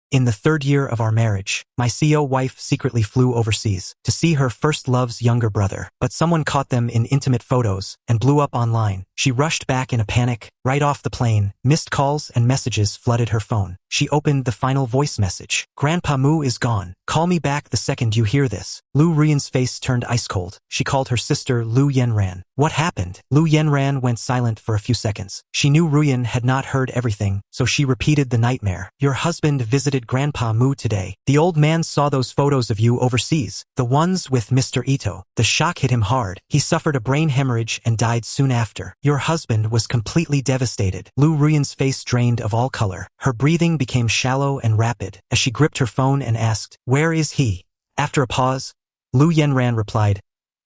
In the 3rd year of our marriage, my CEO wife secretly flew overseas to see her first love's younger brother, but someone caught them in intimate photos and blew up online. She rushed back in a panic. Right off the plane, missed calls and messages flooded her phone. She opened the final voice message. Grandpa Mu is gone. Call me back the second you hear this. Liu Ruyan's face turned ice cold. She called her sister Liu Yanran. What happened? Liu Yanran went silent for a few seconds. She knew Ruyan had not heard everything, so she repeated the nightmare. Your husband visited Grandpa Mu today. The old man saw those photos of you overseas, the ones with Mr. Ito. The shock hit him hard. He suffered a brain hemorrhage and died soon after. Your husband was completely devastated. Liu Ruyan's face drained of all color. Her breathing became shallow and rapid as she gripped her phone and asked, "Where is he?" After a pause, Liu Yanran replied,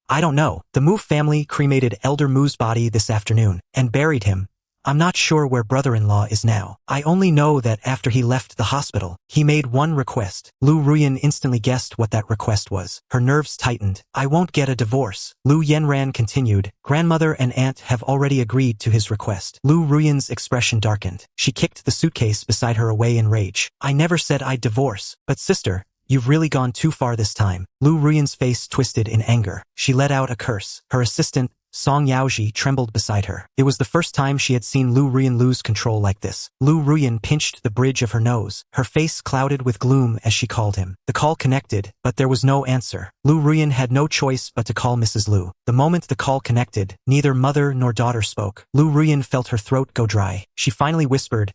"I don't know. The Mu family cremated Elder Mu's body this afternoon and buried him. I'm not sure where brother-in-law is now. I only know that after he left the hospital, he made one request." Liu Ruyan instantly guessed what that request was. Her nerves tightened. "I won't get a divorce." Liu Yanran continued, "Grandmother and aunt have already agreed to his request." Liu Ruyan's expression darkened. She kicked the suitcase beside her away in rage. "I never said I'd divorce. But sister, you've really gone too far this time." Liu Ruyan's face twisted in anger. She let out a curse. Her assistant, Song Yaoji, trembled beside her. It was the first time she had seen Liu Ruyan lose control like this. Liu Ruyan pinched the bridge of her nose. Her face clouded with gloom as she called him. The call connected, but there was no answer. Liu Ruyan had no choice but to call Mrs. Liu. The moment the call connected, neither mother nor daughter spoke. Liu Ruyan felt her throat go dry. She finally whispered,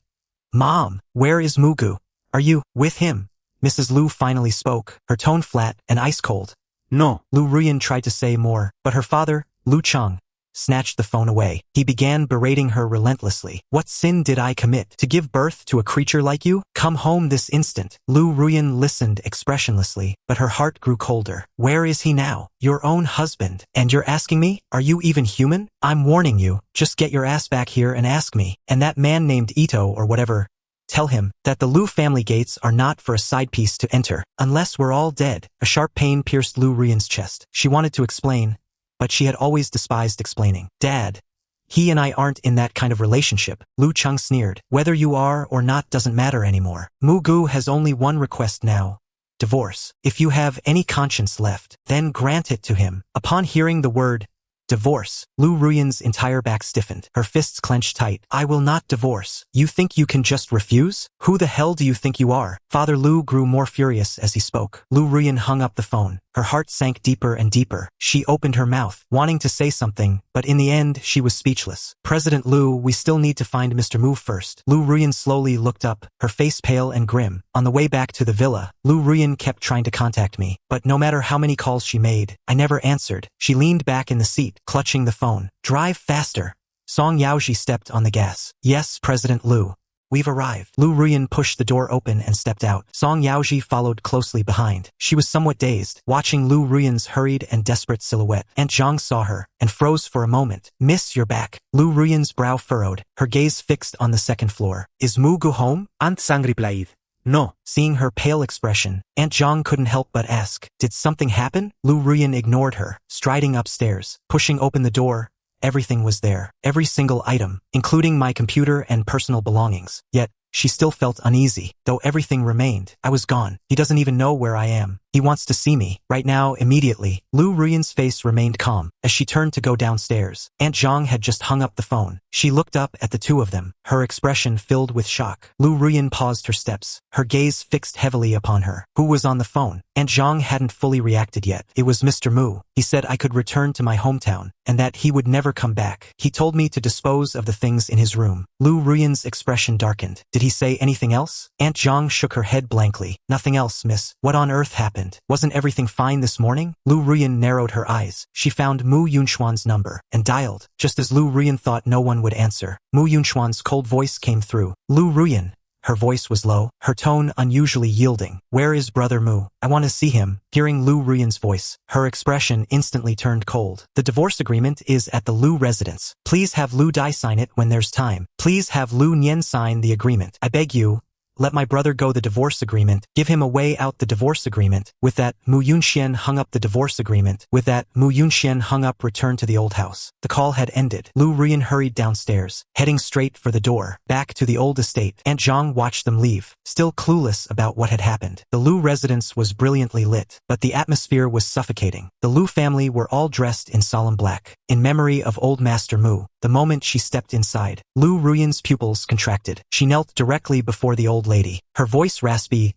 "Mom, where is Mugu? Are you with him?" Mrs. Liu finally spoke, her tone flat and ice-cold. "No." Liu Ruyan tried to say more, but her father, Liu Cheng, snatched the phone away. He began berating her relentlessly. "What sin did I commit to give birth to a creature like you? Come home this instant." Liu Ruyan listened expressionlessly, but her heart grew colder. "Where is he now? Your own husband. And you're asking me? Are you even human? I'm warning you, just get your ass back here and ask me. And that man named Ito or whatever, tell him that the Liu family gates are not for a side piece to enter, unless we're all dead." A sharp pain pierced Liu Ruyan's chest. She wanted to explain, but she had always despised explaining. "Dad, he and I aren't in that kind of relationship." Liu Cheng sneered. "Whether you are or not doesn't matter anymore. Mugu has only one request now. Divorce. If you have any conscience left, then grant it to him." Upon hearing the word divorce, Liu Ruyan's entire back stiffened. Her fists clenched tight. "I will not divorce. You think you can just refuse? Who the hell do you think you are?" Father Liu grew more furious as he spoke. Liu Ruyan hung up the phone. Her heart sank deeper and deeper. She opened her mouth, wanting to say something, but in the end, she was speechless. "President Liu, we still need to find Mr. Mu first." Liu Ruyan slowly looked up, her face pale and grim. "On the way back to the villa, Liu Ruyan kept trying to contact me, but no matter how many calls she made, I never answered." She leaned back in the seat, clutching the phone. "Drive faster." Song Yaoji stepped on the gas. "Yes, President Liu. We've arrived." Liu Ruyan pushed the door open and stepped out. Song Yaoji followed closely behind. She was somewhat dazed, watching Liu Ruyan's hurried and desperate silhouette. Aunt Zhang saw her and froze for a moment. "Miss, you're back." Liu Ruyan's brow furrowed, her gaze fixed on the second floor. "Is Mugu home?" Aunt Zhang replied, "No." Seeing her pale expression, Aunt Zhang couldn't help but ask, "Did something happen?" Liu Ruyan ignored her, striding upstairs. Pushing open the door, everything was there. Every single item, including my computer and personal belongings. Yet, she still felt uneasy, though everything remained. "I was gone. He doesn't even know where I am. He wants to see me. Right now, immediately." Liu Ruyan's face remained calm as she turned to go downstairs. Aunt Zhang had just hung up the phone. She looked up at the two of them, her expression filled with shock. Liu Ruyan paused her steps, her gaze fixed heavily upon her. Who was on the phone? Aunt Zhang hadn't fully reacted yet. "It was Mr. Mu. He said I could return to my hometown, and that he would never come back. He told me to dispose of the things in his room." Liu Ruyan's expression darkened. "Did he say anything else?" Aunt Zhang shook her head blankly. "Nothing else, miss." "What on earth happened? Wasn't everything fine this morning?" Liu Ruyan narrowed her eyes. She found Mu Yunxuan's number and dialed. Just as Liu Ruyan thought no one would answer, Mu Yunxuan's cold voice came through. "Liu Ruyan." Her voice was low, her tone unusually yielding. "Where is brother Mu? I want to see him." Hearing Liu Ruyan's voice, her expression instantly turned cold. "The divorce agreement is at the Liu residence. Please have Liu Dai sign it when there's time. Please have Liu Nian sign the agreement. I beg you, let my brother go the divorce agreement, give him a way out the divorce agreement. With that, Mu Yunxian hung up the divorce agreement. With that, Mu Yunxian hung up returned to the old house. The call had ended. Liu Ruyan hurried downstairs, heading straight for the door, back to the old estate. Aunt Zhang watched them leave, still clueless about what had happened. The Liu residence was brilliantly lit, but the atmosphere was suffocating. The Liu family were all dressed in solemn black, in memory of old Master Mu. The moment she stepped inside, Liu Ruyan's pupils contracted. She knelt directly before the old lady, her voice raspy.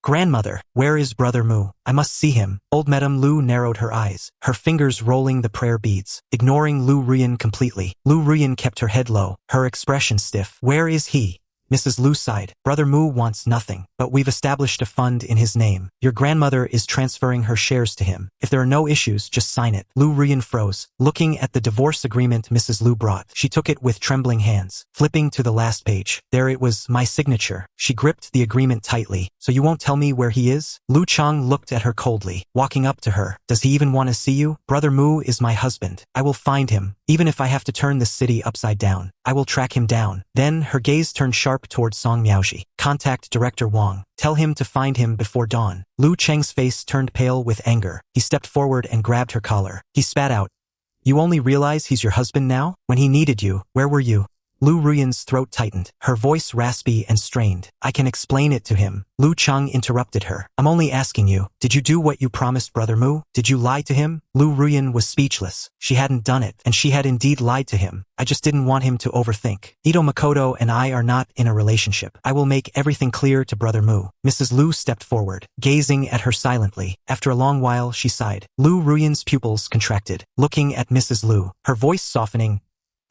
"Grandmother, where is Brother Mu? I must see him." Old Madame Liu narrowed her eyes, her fingers rolling the prayer beads, ignoring Liu Ruyan completely. Liu Ruyan kept her head low, her expression stiff. "Where is he?" Mrs. Liu sighed. "Brother Mu wants nothing, but we've established a fund in his name. Your grandmother is transferring her shares to him. If there are no issues, just sign it." Liu Ruyan froze, looking at the divorce agreement Mrs. Liu brought. She took it with trembling hands, flipping to the last page. There it was, my signature. She gripped the agreement tightly. "So you won't tell me where he is?" Liu Chang looked at her coldly, walking up to her. "Does he even want to see you? Brother Mu is my husband. I will find him, even if I have to turn this city upside down. I will track him down." Then her gaze turned sharp towards Song Miaoji. "Contact Director Wang. Tell him to find him before dawn." Liu Cheng's face turned pale with anger. He stepped forward and grabbed her collar. He spat out, "You only realize he's your husband now? When he needed you, where were you?" Liu Ruyan's throat tightened, her voice raspy and strained. "I can explain it to him." Liu Chang interrupted her. "I'm only asking you, did you do what you promised Brother Mu? Did you lie to him?" Liu Ruyan was speechless. She hadn't done it, and she had indeed lied to him. "I just didn't want him to overthink. Ito Makoto and I are not in a relationship. I will make everything clear to Brother Mu." Mrs. Liu stepped forward, gazing at her silently. After a long while, she sighed. Liu Ruyan's pupils contracted, looking at Mrs. Liu, her voice softening.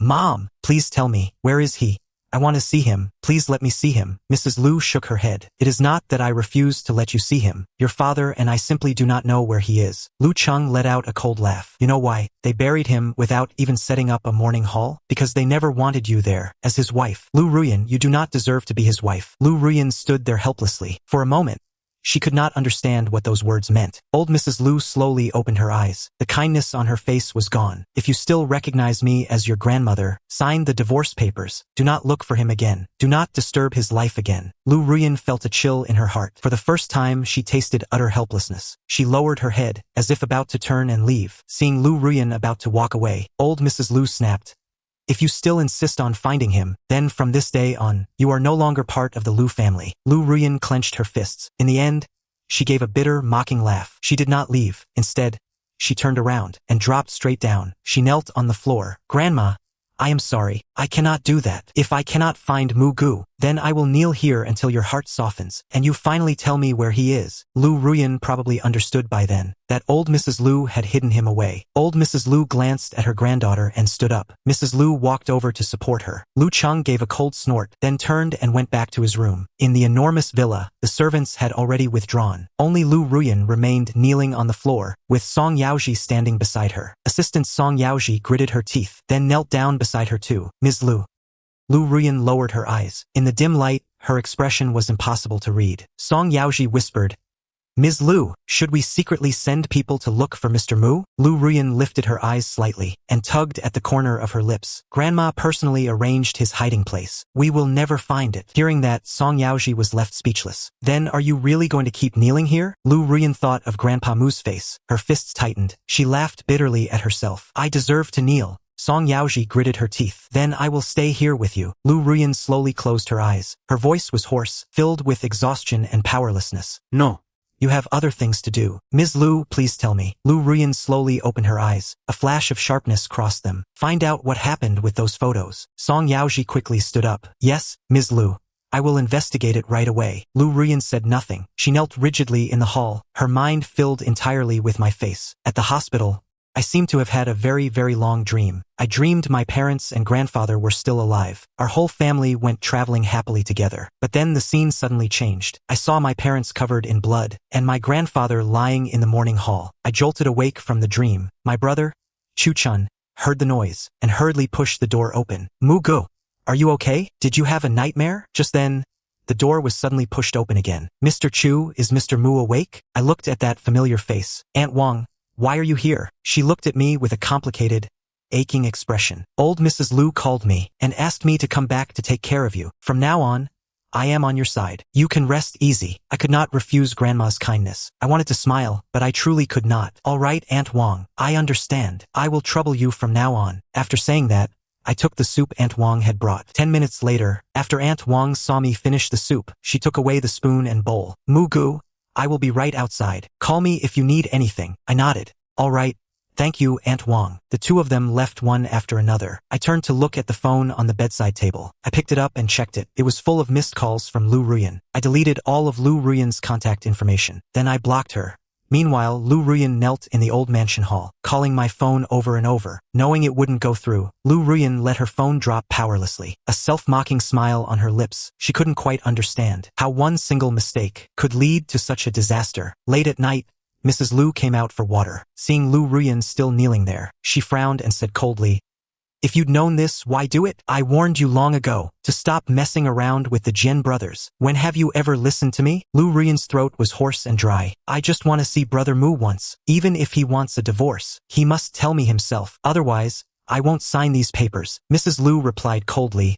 "Mom, please tell me, where is he? I want to see him. Please let me see him." Mrs. Liu shook her head. "It is not that I refuse to let you see him. Your father and I simply do not know where he is." Liu Cheng let out a cold laugh. "You know why? They buried him without even setting up a mourning hall? Because they never wanted you there, as his wife. Liu Ruyan, you do not deserve to be his wife." Liu Ruyan stood there helplessly. For a moment, she could not understand what those words meant. Old Mrs. Liu slowly opened her eyes. The kindness on her face was gone. "If you still recognize me as your grandmother, sign the divorce papers. Do not look for him again. Do not disturb his life again." Liu Ruyan felt a chill in her heart. For the first time, she tasted utter helplessness. She lowered her head, as if about to turn and leave. Seeing Liu Ruyan about to walk away, old Mrs. Liu snapped, "If you still insist on finding him, then from this day on, you are no longer part of the Liu family." Liu Ruyan clenched her fists. In the end, she gave a bitter, mocking laugh. She did not leave. Instead, she turned around and dropped straight down. She knelt on the floor. "Grandma, I am sorry. I cannot do that. If I cannot find Mu Gu, then I will kneel here until your heart softens, and you finally tell me where he is." Liu Ruyan probably understood by then that old Mrs. Liu had hidden him away. Old Mrs. Liu glanced at her granddaughter and stood up. Mrs. Liu walked over to support her. Liu Cheng gave a cold snort, then turned and went back to his room. In the enormous villa, the servants had already withdrawn. Only Liu Ruyan remained kneeling on the floor, with Song Yaoji standing beside her. Assistant Song Yaoji gritted her teeth, then knelt down beside her too. "Ms. Liu." Liu Ruyan lowered her eyes. In the dim light, her expression was impossible to read. Song Yaoji whispered, "Ms. Liu, should we secretly send people to look for Mr. Mu?" Liu Ruyan lifted her eyes slightly and tugged at the corner of her lips. "Grandma personally arranged his hiding place. We will never find it." Hearing that, Song Yaoji was left speechless. "Then are you really going to keep kneeling here?" Liu Ruyan thought of Grandpa Mu's face. Her fists tightened. She laughed bitterly at herself. "I deserve to kneel." Song Yaoji gritted her teeth. "Then I will stay here with you." Liu Ruyan slowly closed her eyes. Her voice was hoarse, filled with exhaustion and powerlessness. "No. You have other things to do. Ms. Liu, please tell me." Liu Ruyan slowly opened her eyes. A flash of sharpness crossed them. "Find out what happened with those photos." Song Yaoji quickly stood up. "Yes, Ms. Liu. I will investigate it right away." Liu Ruyan said nothing. She knelt rigidly in the hall, her mind filled entirely with my face. At the hospital, I seem to have had a very, very long dream. I dreamed my parents and grandfather were still alive. Our whole family went traveling happily together. But then the scene suddenly changed. I saw my parents covered in blood, and my grandfather lying in the morning hall. I jolted awake from the dream. My brother, Chu-chun, heard the noise, and hurriedly pushed the door open. "Mu-go, are you okay? Did you have a nightmare?" Just then, the door was suddenly pushed open again. "Mr. Chu, is Mr. Mu awake?" I looked at that familiar face. "Aunt Wang, why are you here?" She looked at me with a complicated, aching expression. "Old Mrs. Liu called me and asked me to come back to take care of you. From now on, I am on your side. You can rest easy. I could not refuse Grandma's kindness. I wanted to smile, but I truly could not. All right, Aunt Wong. I understand. I will trouble you from now on. After saying that, I took the soup Aunt Wong had brought. 10 minutes later, after Aunt Wong saw me finish the soup, she took away the spoon and bowl. Mugu, I will be right outside. Call me if you need anything. I nodded. All right. Thank you, Aunt Wong. The two of them left one after another. I turned to look at the phone on the bedside table. I picked it up and checked it. It was full of missed calls from Liu Ruyan. I deleted all of Liu Ruyan's contact information. Then I blocked her. Meanwhile, Liu Ruyan knelt in the old mansion hall, calling my phone over and over. Knowing it wouldn't go through, Liu Ruyan let her phone drop powerlessly. A self-mocking smile on her lips. She couldn't quite understand how one single mistake could lead to such a disaster. Late at night, Mrs. Liu came out for water. Seeing Liu Ruyan still kneeling there, she frowned and said coldly, "If you'd known this, why do it? I warned you long ago to stop messing around with the Jian brothers. When have you ever listened to me?" Liu Ruyan's throat was hoarse and dry. "I just want to see Brother Mu once. Even if he wants a divorce, he must tell me himself. Otherwise, I won't sign these papers." Mrs. Liu replied coldly,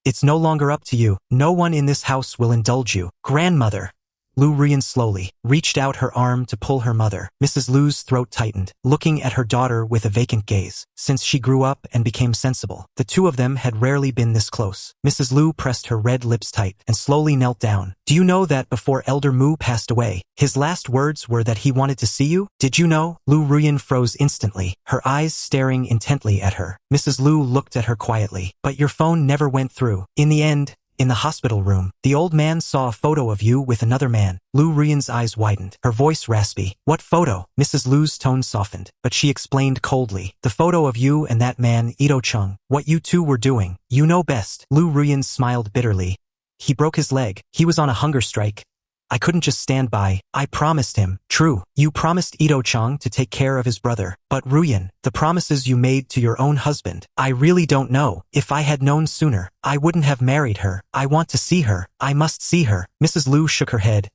"It's no longer up to you. No one in this house will indulge you. Grandmother." Liu Ruyan slowly reached out her arm to pull her mother. Mrs. Liu's throat tightened, looking at her daughter with a vacant gaze. Since she grew up and became sensible, the two of them had rarely been this close. Mrs. Liu pressed her red lips tight and slowly knelt down. "Do you know that before Elder Mu passed away, his last words were that he wanted to see you? Did you know?" Liu Ruyan froze instantly, her eyes staring intently at her. Mrs. Liu looked at her quietly. "But your phone never went through. In the end, in the hospital room, the old man saw a photo of you with another man." Liu Ruyan's eyes widened, her voice raspy. "What photo?" Mrs. Liu's tone softened, but she explained coldly. "The photo of you and that man, Ito Chung. What you two were doing. You know best." Liu Ruyan smiled bitterly. "He broke his leg. He was on a hunger strike. I couldn't just stand by. I promised him." "True, you promised Ito Chang to take care of his brother. But Ruyan, the promises you made to your own husband, I really don't know. If I had known sooner, I wouldn't have married her. I want to see her. I must see her." Mrs. Liu shook her head.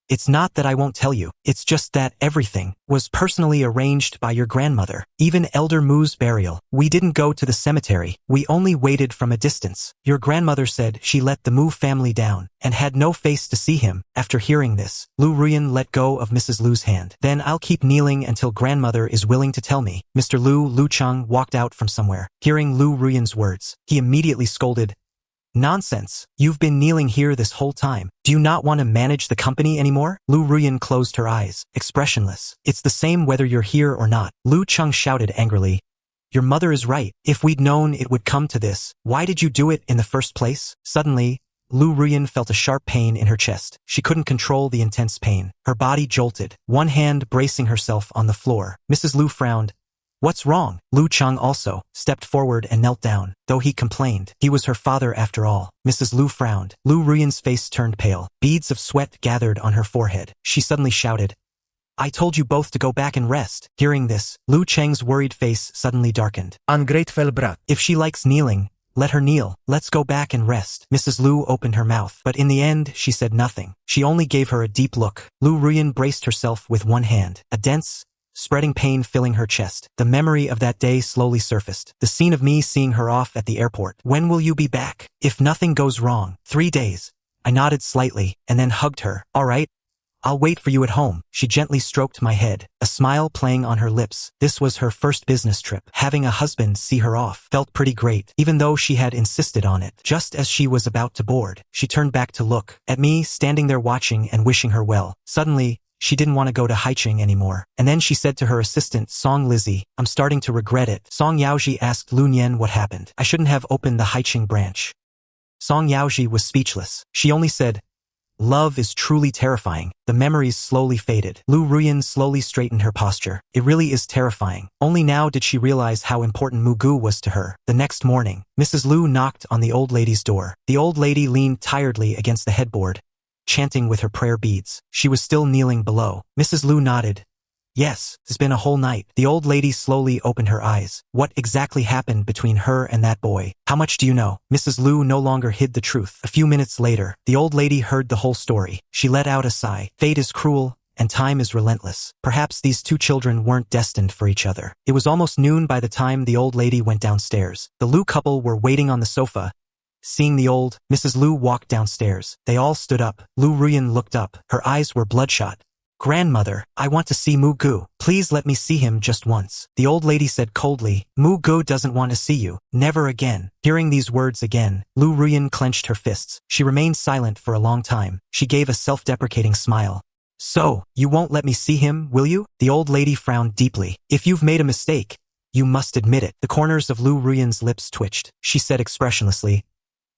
"It's not that I won't tell you. It's just that everything was personally arranged by your grandmother. Even Elder Mu's burial. We didn't go to the cemetery. We only waited from a distance. Your grandmother said she let the Mu family down and had no face to see him." After hearing this, Liu Ruyan let go of Mrs. Liu's hand. "Then I'll keep kneeling until grandmother is willing to tell me." Mr. Liu Chang walked out from somewhere. Hearing Liu Ruyan's words, he immediately scolded, "Nonsense. You've been kneeling here this whole time. Do you not want to manage the company anymore?" Liu Ruyan closed her eyes, expressionless. "It's the same whether you're here or not." Liu Cheng shouted angrily, "Your mother is right. If we'd known it would come to this, why did you do it in the first place?" Suddenly, Liu Ruyan felt a sharp pain in her chest. She couldn't control the intense pain. Her body jolted, one hand bracing herself on the floor. Mrs. Liu frowned. "What's wrong?" Liu Cheng also stepped forward and knelt down, though he complained. He was her father after all. Mrs. Liu frowned. Liu Ruyan's face turned pale. Beads of sweat gathered on her forehead. She suddenly shouted, "I told you both to go back and rest." Hearing this, Liu Cheng's worried face suddenly darkened. "Ungrateful brat. If she likes kneeling, let her kneel. Let's go back and rest." Mrs. Liu opened her mouth, but in the end she said nothing. She only gave her a deep look. Liu Ruyan braced herself with one hand. A dense, spreading pain filling her chest. The memory of that day slowly surfaced. The scene of me seeing her off at the airport. "When will you be back? If nothing goes wrong." 3 days. I nodded slightly, and then hugged her. "All right. I'll wait for you at home." She gently stroked my head, a smile playing on her lips. This was her first business trip. Having a husband see her off felt pretty great, even though she had insisted on it. Just as she was about to board, she turned back to look at me standing there watching and wishing her well. Suddenly, she didn't want to go to Haiching anymore. And then she said to her assistant, "Song Lizzie, I'm starting to regret it." Song Yaoji asked Lu Nian what happened. "I shouldn't have opened the Haiching branch." Song Yaoji was speechless. She only said, "Love is truly terrifying." The memories slowly faded. Liu Ruyan slowly straightened her posture. "It really is terrifying." Only now did she realize how important Mugu was to her. The next morning, Mrs. Liu knocked on the old lady's door. The old lady leaned tiredly against the headboard, chanting with her prayer beads. She was still kneeling below. Mrs. Liu nodded. "Yes, it's been a whole night." The old lady slowly opened her eyes. "What exactly happened between her and that boy? How much do you know?" Mrs. Liu no longer hid the truth. A few minutes later, the old lady heard the whole story. She let out a sigh. Fate is cruel, and time is relentless. Perhaps these two children weren't destined for each other. It was almost noon by the time the old lady went downstairs. The Liu couple were waiting on the sofa, Seeing the old, Mrs. Liu walked downstairs. They all stood up. Liu Ruyan looked up. Her eyes were bloodshot. Grandmother, I want to see Mu Gu. Please let me see him just once. The old lady said coldly, Mu Gu doesn't want to see you. Never again. Hearing these words again, Liu Ruyan clenched her fists. She remained silent for a long time. She gave a self-deprecating smile. So, you won't let me see him, will you? The old lady frowned deeply. If you've made a mistake, you must admit it. The corners of Liu Ruyan's lips twitched. She said expressionlessly,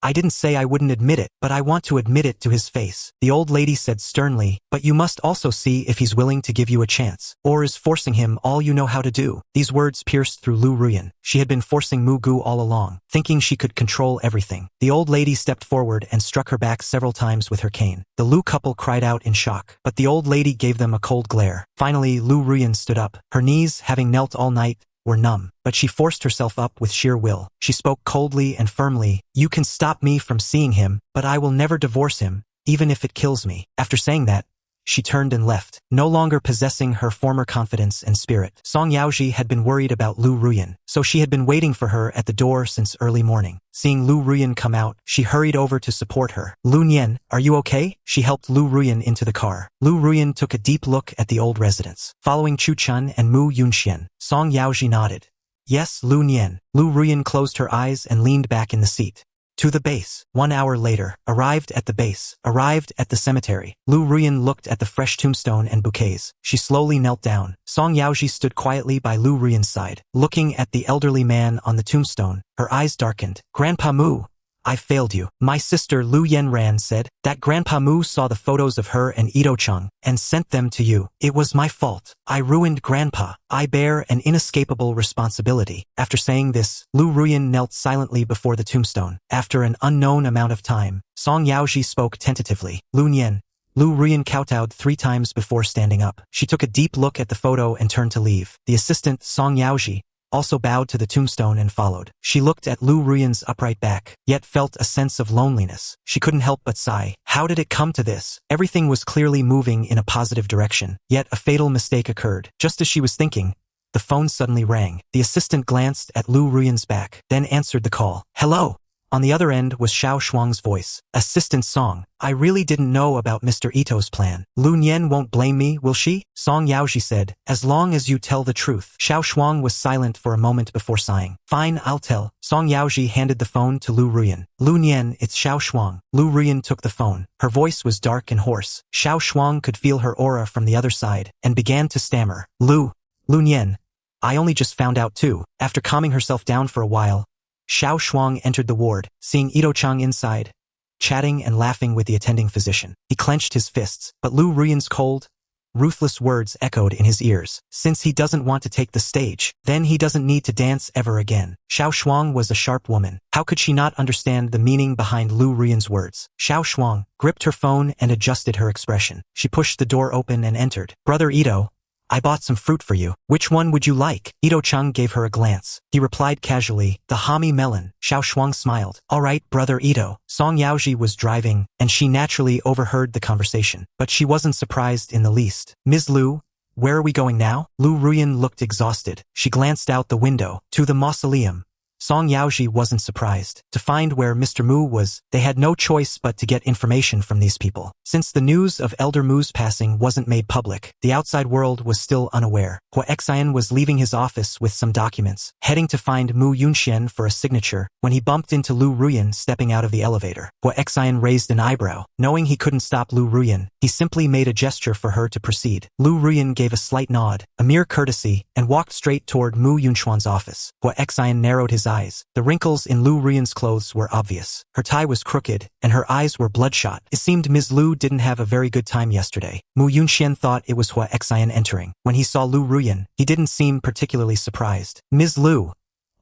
I didn't say I wouldn't admit it, but I want to admit it to his face. The old lady said sternly, but you must also see if he's willing to give you a chance, or is forcing him all you know how to do. These words pierced through Liu Ruyan. She had been forcing Mu Gu all along, thinking she could control everything. The old lady stepped forward and struck her back several times with her cane. The Liu couple cried out in shock, but the old lady gave them a cold glare. Finally, Liu Ruyan stood up. Her knees, having knelt all night, were numb, but she forced herself up with sheer will. She spoke coldly and firmly, You can stop me from seeing him, but I will never divorce him, even if it kills me. After saying that, she turned and left, no longer possessing her former confidence and spirit. Song Yaoji had been worried about Liu Ruyan, so she had been waiting for her at the door since early morning. Seeing Liu Ruyan come out, she hurried over to support her. Lu Nian, are you okay? She helped Liu Ruyan into the car. Liu Ruyan took a deep look at the old residence. Following Chu Chun and Mu Yunxian, Song Yaoji nodded. Yes, Lu Nian. Liu Ruyan closed her eyes and leaned back in the seat. To the base. 1 hour later, arrived at the cemetery. Liu Ruyan looked at the fresh tombstone and bouquets. She slowly knelt down. Song Yaoji stood quietly by Liu Ruyan's side, looking at the elderly man on the tombstone. Her eyes darkened. Grandpa Mu, I failed you. My sister Liu Yanran said that Grandpa Mu saw the photos of her and Ito Chung and sent them to you. It was my fault. I ruined Grandpa. I bear an inescapable responsibility. After saying this, Liu Ruyan knelt silently before the tombstone. After an unknown amount of time, Song Yaoji spoke tentatively. Lu Nian. Liu Ruyan kowtowed 3 times before standing up. She took a deep look at the photo and turned to leave. The assistant, Song Yaoji, also bowed to the tombstone and followed. She looked at Liu Ruyan's upright back, yet felt a sense of loneliness. She couldn't help but sigh. How did it come to this? Everything was clearly moving in a positive direction, yet a fatal mistake occurred. Just as she was thinking, the phone suddenly rang. The assistant glanced at Liu Ruyan's back, then answered the call. Hello? On the other end was Xiao Shuang's voice. Assistant Song, I really didn't know about Mr. Ito's plan. Lu Nian won't blame me, will she? Song Yaoji said, as long as you tell the truth. Xiao Shuang was silent for a moment before sighing. Fine, I'll tell. Song Yaoji handed the phone to Liu Ruyan. Lu Nian, it's Xiao Shuang. Liu Ruyan took the phone. Her voice was dark and hoarse. Xiao Shuang could feel her aura from the other side, and began to stammer. Lu Nian, I only just found out too. After calming herself down for a while, Xiao Shuang entered the ward, seeing Ito Chung inside, chatting and laughing with the attending physician. He clenched his fists, but Liu Ruyan's cold, ruthless words echoed in his ears. Since he doesn't want to take the stage, then he doesn't need to dance ever again. Xiao Shuang was a sharp woman. How could she not understand the meaning behind Liu Ruyan's words? Xiao Shuang gripped her phone and adjusted her expression. She pushed the door open and entered. Brother Ito, I bought some fruit for you. Which one would you like? Ito Chung gave her a glance. He replied casually, the Hami melon. Xiao Shuang smiled. All right, brother Ito. Song Yaoji was driving, and she naturally overheard the conversation. But she wasn't surprised in the least. Ms. Liu, where are we going now? Liu Ruyan looked exhausted. She glanced out the window. To the mausoleum. Song Yaoji wasn't surprised. To find where Mr. Mu was, they had no choice but to get information from these people. Since the news of Elder Mu's passing wasn't made public, the outside world was still unaware. Hua Xian was leaving his office with some documents, heading to find Mu Yunxian for a signature, when he bumped into Liu Ruyan stepping out of the elevator. Hua Xian raised an eyebrow. Knowing he couldn't stop Liu Ruyan, he simply made a gesture for her to proceed. Liu Ruyan gave a slight nod, a mere courtesy, and walked straight toward Mu Yunxuan's office. Hua Xian narrowed his eyes. The wrinkles in Liu Ruyan's clothes were obvious. Her tie was crooked, and her eyes were bloodshot. It seemed Ms. Liu didn't have a very good time yesterday. Mu Yunxian thought it was Hua Xian entering. When he saw Liu Ruyan, he didn't seem particularly surprised. Ms. Liu,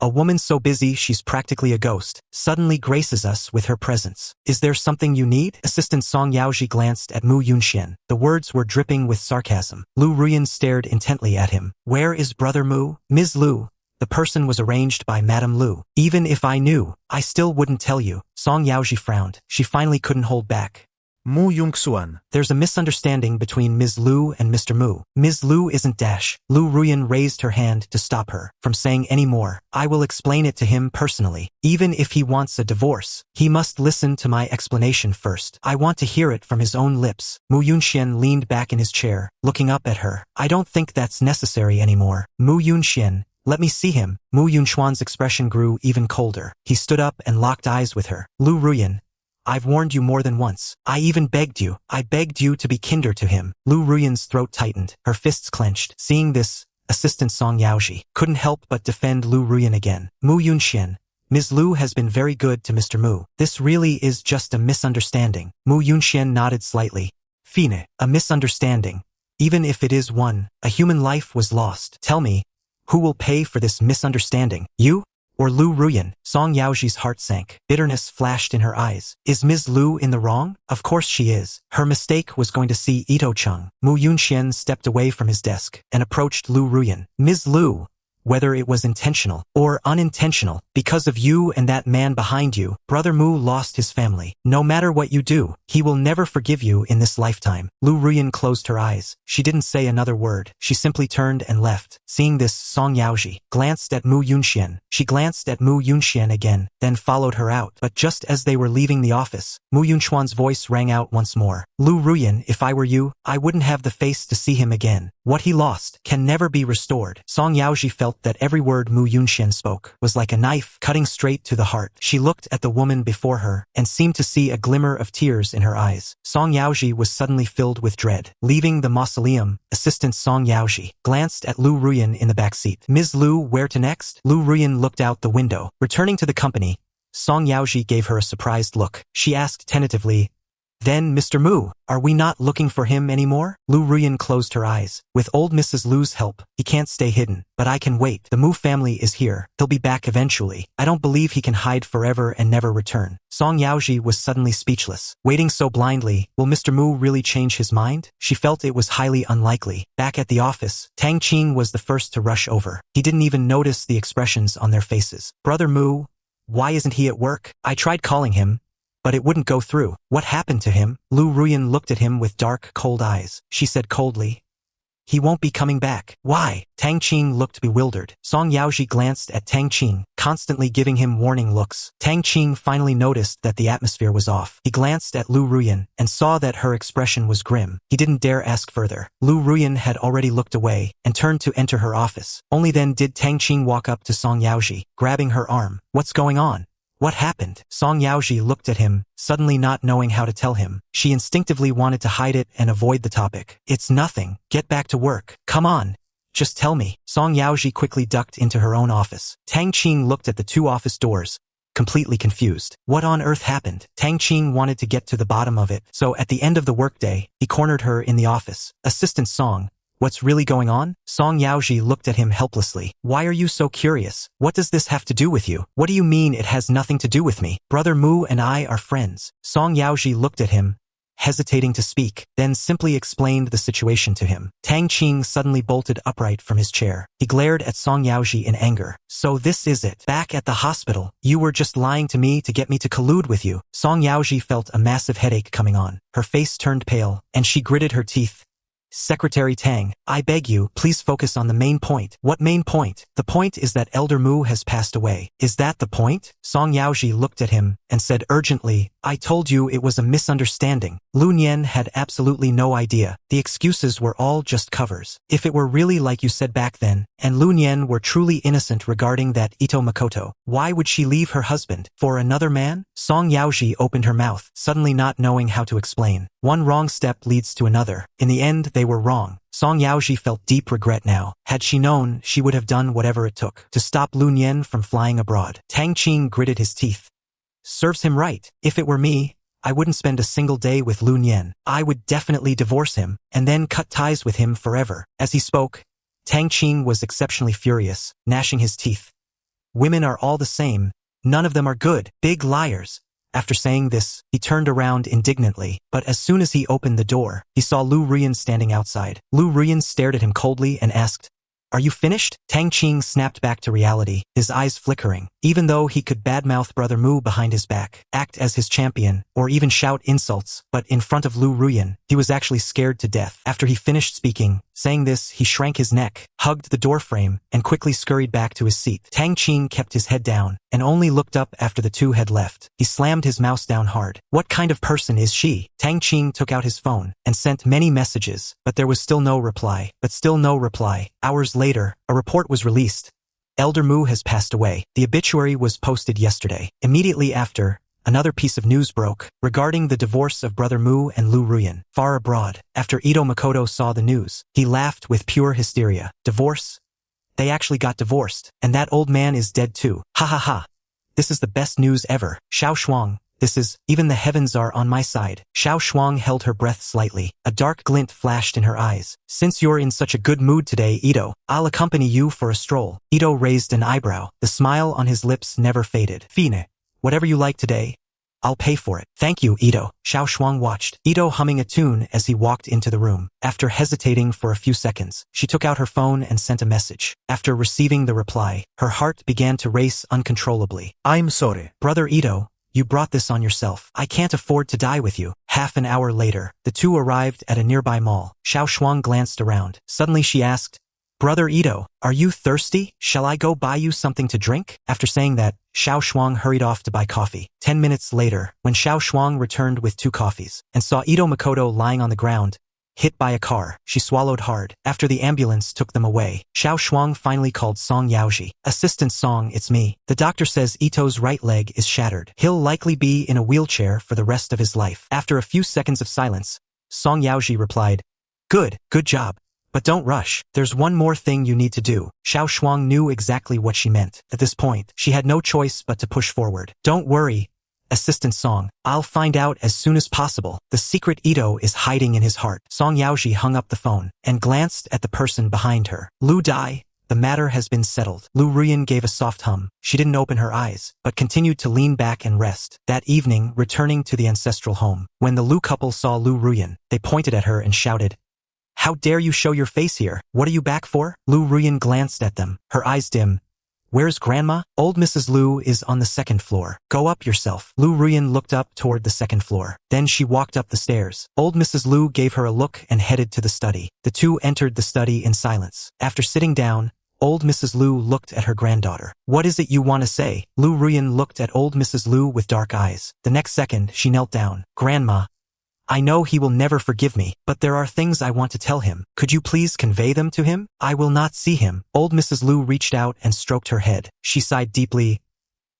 a woman so busy she's practically a ghost, suddenly graces us with her presence. Is there something you need? Assistant Song Yaoji glanced at Mu Yunxian. The words were dripping with sarcasm. Liu Ruyan stared intently at him. Where is brother Mu? Ms. Liu, the person was arranged by Madame Liu. Even if I knew, I still wouldn't tell you. Song Yaoji frowned. She finally couldn't hold back. Mu Yongxuan. There's a misunderstanding between Ms. Liu and Mr. Mu. Ms. Liu isn't dash. Liu Ruyan raised her hand to stop her from saying any more. I will explain it to him personally. Even if he wants a divorce, he must listen to my explanation first. I want to hear it from his own lips. Mu Yunxian leaned back in his chair, looking up at her. I don't think that's necessary anymore. Mu Yunxian, let me see him. Mu Yunxuan's expression grew even colder. He stood up and locked eyes with her. Liu Ruyan, I've warned you more than once. I even begged you. I begged you to be kinder to him. Liu Ruyan's throat tightened, her fists clenched. Seeing this, Assistant Song Yaoji couldn't help but defend Liu Ruyan again. Mu Yunxian, Ms. Liu has been very good to Mr. Mu. This really is just a misunderstanding. Mu Yunxian nodded slightly. Fine, a misunderstanding. Even if it is one, a human life was lost. Tell me, who will pay for this misunderstanding? You? Or Liu Ruyan? Song Yaoji's heart sank. Bitterness flashed in her eyes. Is Ms. Liu in the wrong? Of course she is. Her mistake was going to see Ito Chung. Mu Yunxian stepped away from his desk and approached Liu Ruyan. Ms. Liu, whether it was intentional or unintentional, because of you and that man behind you, Brother Mu lost his family. No matter what you do, he will never forgive you in this lifetime. Liu Ruyan closed her eyes. She didn't say another word. She simply turned and left. Seeing this, Song Yaoji glanced at Mu Yunxian. She glanced at Mu Yunxian again, then followed her out. But just as they were leaving the office, Mu Yunxuan's voice rang out once more. Liu Ruyan, if I were you, I wouldn't have the face to see him again. What he lost can never be restored. Song Yaoji felt that every word Mu Yunxian spoke was like a knife cutting straight to the heart. She looked at the woman before her and seemed to see a glimmer of tears in her eyes. Song Yaoji was suddenly filled with dread. Leaving the mausoleum, Assistant Song Yaoji glanced at Liu Ruyan in the back seat. Ms. Liu, where to next? Liu Ruyan looked out the window. Returning to the company, Song Yaoji gave her a surprised look. She asked tentatively, then, Mr. Mu, are we not looking for him anymore? Liu Ruyan closed her eyes. With old Mrs. Liu's help, he can't stay hidden. But I can wait. The Mu family is here. He'll be back eventually. I don't believe he can hide forever and never return. Song Yaoji was suddenly speechless. Waiting so blindly, will Mr. Mu really change his mind? She felt it was highly unlikely. Back at the office, Tang Qing was the first to rush over. He didn't even notice the expressions on their faces. Brother Mu, why isn't he at work? I tried calling him, but it wouldn't go through. What happened to him? Liu Ruyan looked at him with dark, cold eyes. She said coldly, he won't be coming back. Why? Tang Qing looked bewildered. Song Yaoji glanced at Tang Qing, constantly giving him warning looks. Tang Qing finally noticed that the atmosphere was off. He glanced at Liu Ruyan and saw that her expression was grim. He didn't dare ask further. Liu Ruyan had already looked away and turned to enter her office. Only then did Tang Qing walk up to Song Yaoji, grabbing her arm. What's going on? What happened? Song Yaoji looked at him, suddenly not knowing how to tell him. She instinctively wanted to hide it and avoid the topic. It's nothing. Get back to work. Come on. Just tell me. Song Yaoji quickly ducked into her own office. Tang Qing looked at the two office doors, completely confused. What on earth happened? Tang Qing wanted to get to the bottom of it, so at the end of the workday, he cornered her in the office. Assistant Song, what's really going on? Song Yaoji looked at him helplessly. Why are you so curious? What does this have to do with you? What do you mean it has nothing to do with me? Brother Mu and I are friends. Song Yaoji looked at him, hesitating to speak, then simply explained the situation to him. Tang Qing suddenly bolted upright from his chair. He glared at Song Yaoji in anger. So this is it. Back at the hospital, you were just lying to me to get me to collude with you. Song Yaoji felt a massive headache coming on. Her face turned pale, and she gritted her teeth. Secretary Tang, I beg you, please focus on the main point. What main point? The point is that Elder Mu has passed away. Is that the point? Song Yaoji looked at him and said urgently, I told you it was a misunderstanding. Lu Nian had absolutely no idea. The excuses were all just covers. If it were really like you said back then, and Lu Nian were truly innocent regarding that Ito Makoto, why would she leave her husband for another man? Song Yaoji opened her mouth, suddenly not knowing how to explain. One wrong step leads to another. In the end, they were wrong. Song Yaoji felt deep regret now. Had she known, she would have done whatever it took to stop Lu Nian from flying abroad. Tang Qing gritted his teeth. Serves him right. If it were me, I wouldn't spend a single day with Lu Nian. I would definitely divorce him, and then cut ties with him forever. As he spoke, Tang Qing was exceptionally furious, gnashing his teeth. Women are all the same. None of them are good. Big liars. After saying this, he turned around indignantly, but as soon as he opened the door, he saw Liu Ruyan standing outside. Liu Ruyan stared at him coldly and asked, Are you finished? Tang Qing snapped back to reality, his eyes flickering. Even though he could badmouth Brother Mu behind his back, act as his champion, or even shout insults, but in front of Liu Ruyan, he was actually scared to death. After he finished speaking, saying this, he shrank his neck, hugged the doorframe, and quickly scurried back to his seat. Tang Qing kept his head down, and only looked up after the two had left. He slammed his mouse down hard. What kind of person is she? Tang Qing took out his phone, and sent many messages, but there was still no reply. Hours later, a report was released. Elder Mu has passed away. The obituary was posted yesterday. Immediately after, another piece of news broke regarding the divorce of Brother Mu and Liu Ruyan. Far abroad, after Ito Makoto saw the news, he laughed with pure hysteria. Divorce? They actually got divorced, and that old man is dead too. Ha ha ha. This is the best news ever. Xiao Shuang, this is, even the heavens are on my side. Xiao Shuang held her breath slightly. A dark glint flashed in her eyes. Since you're in such a good mood today, Ito, I'll accompany you for a stroll. Ito raised an eyebrow. The smile on his lips never faded. Fine. Whatever you like today, I'll pay for it. Thank you, Ito. Xiao Shuang watched Ito humming a tune as he walked into the room. After hesitating for a few seconds, she took out her phone and sent a message. After receiving the reply, her heart began to race uncontrollably. I'm sorry. Brother Ito, you brought this on yourself. I can't afford to die with you. Half an hour later, the two arrived at a nearby mall. Xiao Shuang glanced around. Suddenly she asked, Brother Ito, are you thirsty? Shall I go buy you something to drink? After saying that, Xiao Shuang hurried off to buy coffee. 10 minutes later, when Xiao Shuang returned with 2 coffees, and saw Ito Makoto lying on the ground, hit by a car, she swallowed hard. After the ambulance took them away, Xiao Shuang finally called Song Yaoji. Assistant Song, it's me. The doctor says Ito's right leg is shattered. He'll likely be in a wheelchair for the rest of his life. After a few seconds of silence, Song Yaoji replied, Good job. But don't rush. There's one more thing you need to do. Xiao Shuang knew exactly what she meant. At this point, she had no choice but to push forward. Don't worry, Assistant Song. I'll find out as soon as possible. The secret Ito is hiding in his heart. Song Yaoji hung up the phone and glanced at the person behind her. Liu Dai, the matter has been settled. Liu Ruyan gave a soft hum. She didn't open her eyes, but continued to lean back and rest. That evening, returning to the ancestral home, when the Liu couple saw Liu Ruyan, they pointed at her and shouted, How dare you show your face here? What are you back for? Liu Ruyan glanced at them, her eyes dim. Where's Grandma? Old Mrs. Liu is on the 2nd floor. Go up yourself. Liu Ruyan looked up toward the 2nd floor. Then she walked up the stairs. Old Mrs. Liu gave her a look and headed to the study. The two entered the study in silence. After sitting down, Old Mrs. Liu looked at her granddaughter. What is it you want to say? Liu Ruyan looked at Old Mrs. Liu with dark eyes. The next second, she knelt down. Grandma, I know he will never forgive me, but there are things I want to tell him. Could you please convey them to him? I will not see him. Old Mrs. Liu reached out and stroked her head. She sighed deeply.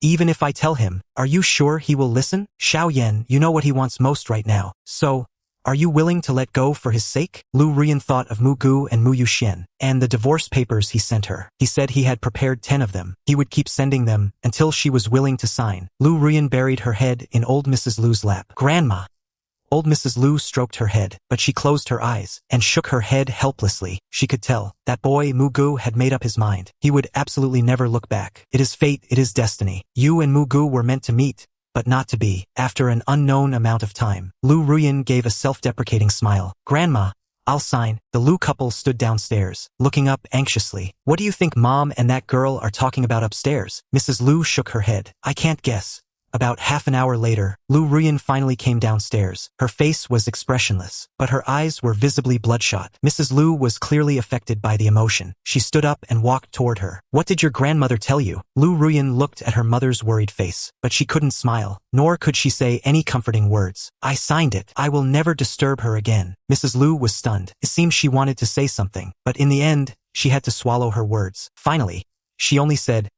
Even if I tell him, are you sure he will listen? Xiao Yan, you know what he wants most right now. So, are you willing to let go for his sake? Liu Ruyan thought of Mu Gu and Mu Yuxian, and the divorce papers he sent her. He said he had prepared 10 of them. He would keep sending them until she was willing to sign. Liu Ruyan buried her head in Old Mrs. Liu's lap. Grandma. Old Mrs. Liu stroked her head, but she closed her eyes and shook her head helplessly. She could tell that boy Mu Gu had made up his mind. He would absolutely never look back. It is fate, it is destiny. You and Mu Gu were meant to meet, but not to be. After an unknown amount of time, Liu Ruyan gave a self-deprecating smile. Grandma, I'll sign. The Liu couple stood downstairs, looking up anxiously. What do you think Mom and that girl are talking about upstairs? Mrs. Liu shook her head. I can't guess. About half an hour later, Liu Ruyan finally came downstairs. Her face was expressionless, but her eyes were visibly bloodshot. Mrs. Liu was clearly affected by the emotion. She stood up and walked toward her. What did your grandmother tell you? Liu Ruyan looked at her mother's worried face, but she couldn't smile, nor could she say any comforting words. I signed it. I will never disturb her again. Mrs. Liu was stunned. It seemed she wanted to say something, but in the end, she had to swallow her words. Finally, she only said,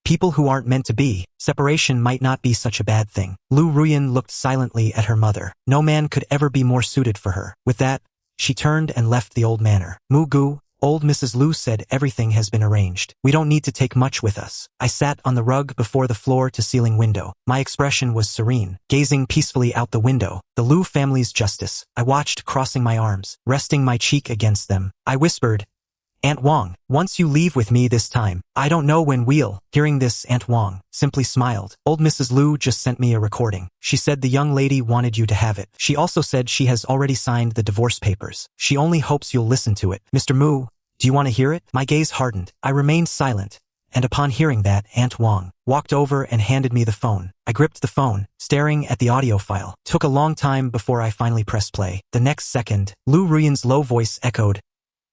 People who aren't meant to be, separation might not be such a bad thing. Liu Ruyan looked silently at her mother. No man could ever be more suited for her. With that, she turned and left the old manor. Mu Gu, old Mrs. Liu said everything has been arranged. We don't need to take much with us. I sat on the rug before the floor-to-ceiling window. My expression was serene, gazing peacefully out the window. The Liu family's justice. I watched crossing my arms, resting my cheek against them. I whispered, Aunt Wang, once you leave with me this time, I don't know when we'll. Hearing this, Aunt Wang simply smiled. Old Mrs. Liu just sent me a recording. She said the young lady wanted you to have it. She also said she has already signed the divorce papers. She only hopes you'll listen to it. Mr. Mu, Do you want to hear it? My gaze hardened. I remained silent. And upon hearing that, Aunt Wang walked over and handed me the phone. I gripped the phone, staring at the audio file. Took a long time before I finally pressed play. The next second, Liu Ruyan's low voice echoed,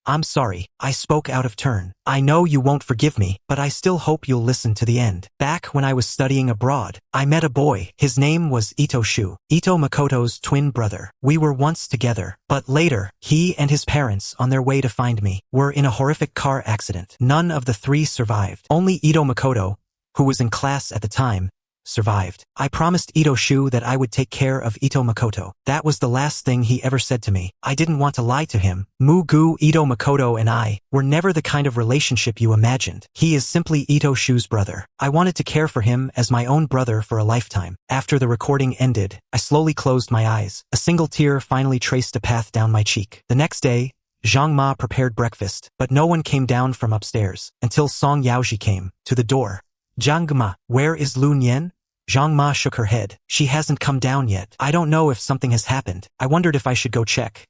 "I'm sorry, I spoke out of turn. I know you won't forgive me, but I still hope you'll listen to the end. Back when I was studying abroad, I met a boy. His name was Ito Shu, Ito Makoto's twin brother. We were once together, but later, he and his parents, on their way to find me, were in a horrific car accident. None of the three survived. Only Ito Makoto, who was in class at the time, survived. I promised Ito Shu that I would take care of Ito Makoto. That was the last thing he ever said to me. I didn't want to lie to him. Mugu, Ito Makoto and I were never the kind of relationship you imagined. He is simply Ito Shu's brother. I wanted to care for him as my own brother for a lifetime." After the recording ended, I slowly closed my eyes. A single tear finally traced a path down my cheek. The next day, Zhang Ma prepared breakfast, but no one came down from upstairs until Song Yaoji came to the door. "Zhang Ma, where is Lu Nian?" Zhang Ma shook her head. "She hasn't come down yet. I don't know if something has happened." I wondered if I should go check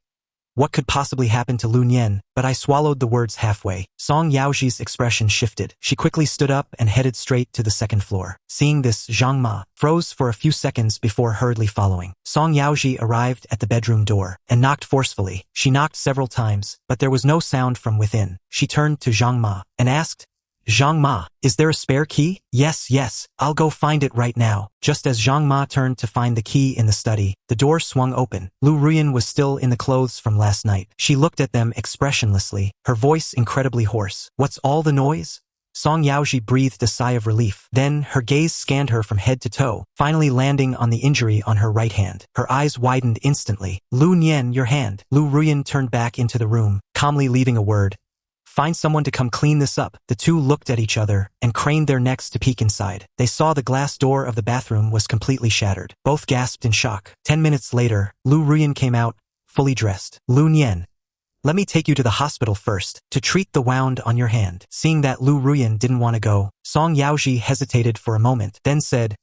what could possibly happen to Lu Nian, but I swallowed the words halfway. Song Yaoji's expression shifted. She quickly stood up and headed straight to the second floor. Seeing this, Zhang Ma froze for a few seconds before hurriedly following. Song Yaoji arrived at the bedroom door and knocked forcefully. She knocked several times, but there was no sound from within. She turned to Zhang Ma and asked, "Zhang Ma, is there a spare key?" Yes, I'll go find it right now." Just as Zhang Ma turned to find the key in the study, the door swung open. Liu Ruyan was still in the clothes from last night. She looked at them expressionlessly, her voice incredibly hoarse. "What's all the noise?" Song Yaoji breathed a sigh of relief. Then her gaze scanned her from head to toe, finally landing on the injury on her right hand. Her eyes widened instantly. "Lu Nian, your hand." Liu Ruyan turned back into the room, calmly leaving a word, "Find someone to come clean this up." The two looked at each other and craned their necks to peek inside. They saw the glass door of the bathroom was completely shattered. Both gasped in shock. 10 minutes later, Liu Ruyan came out, fully dressed. "Lu Nian, let me take you to the hospital first, to treat the wound on your hand." Seeing that Liu Ruyan didn't want to go, Song Yaoji hesitated for a moment, then said,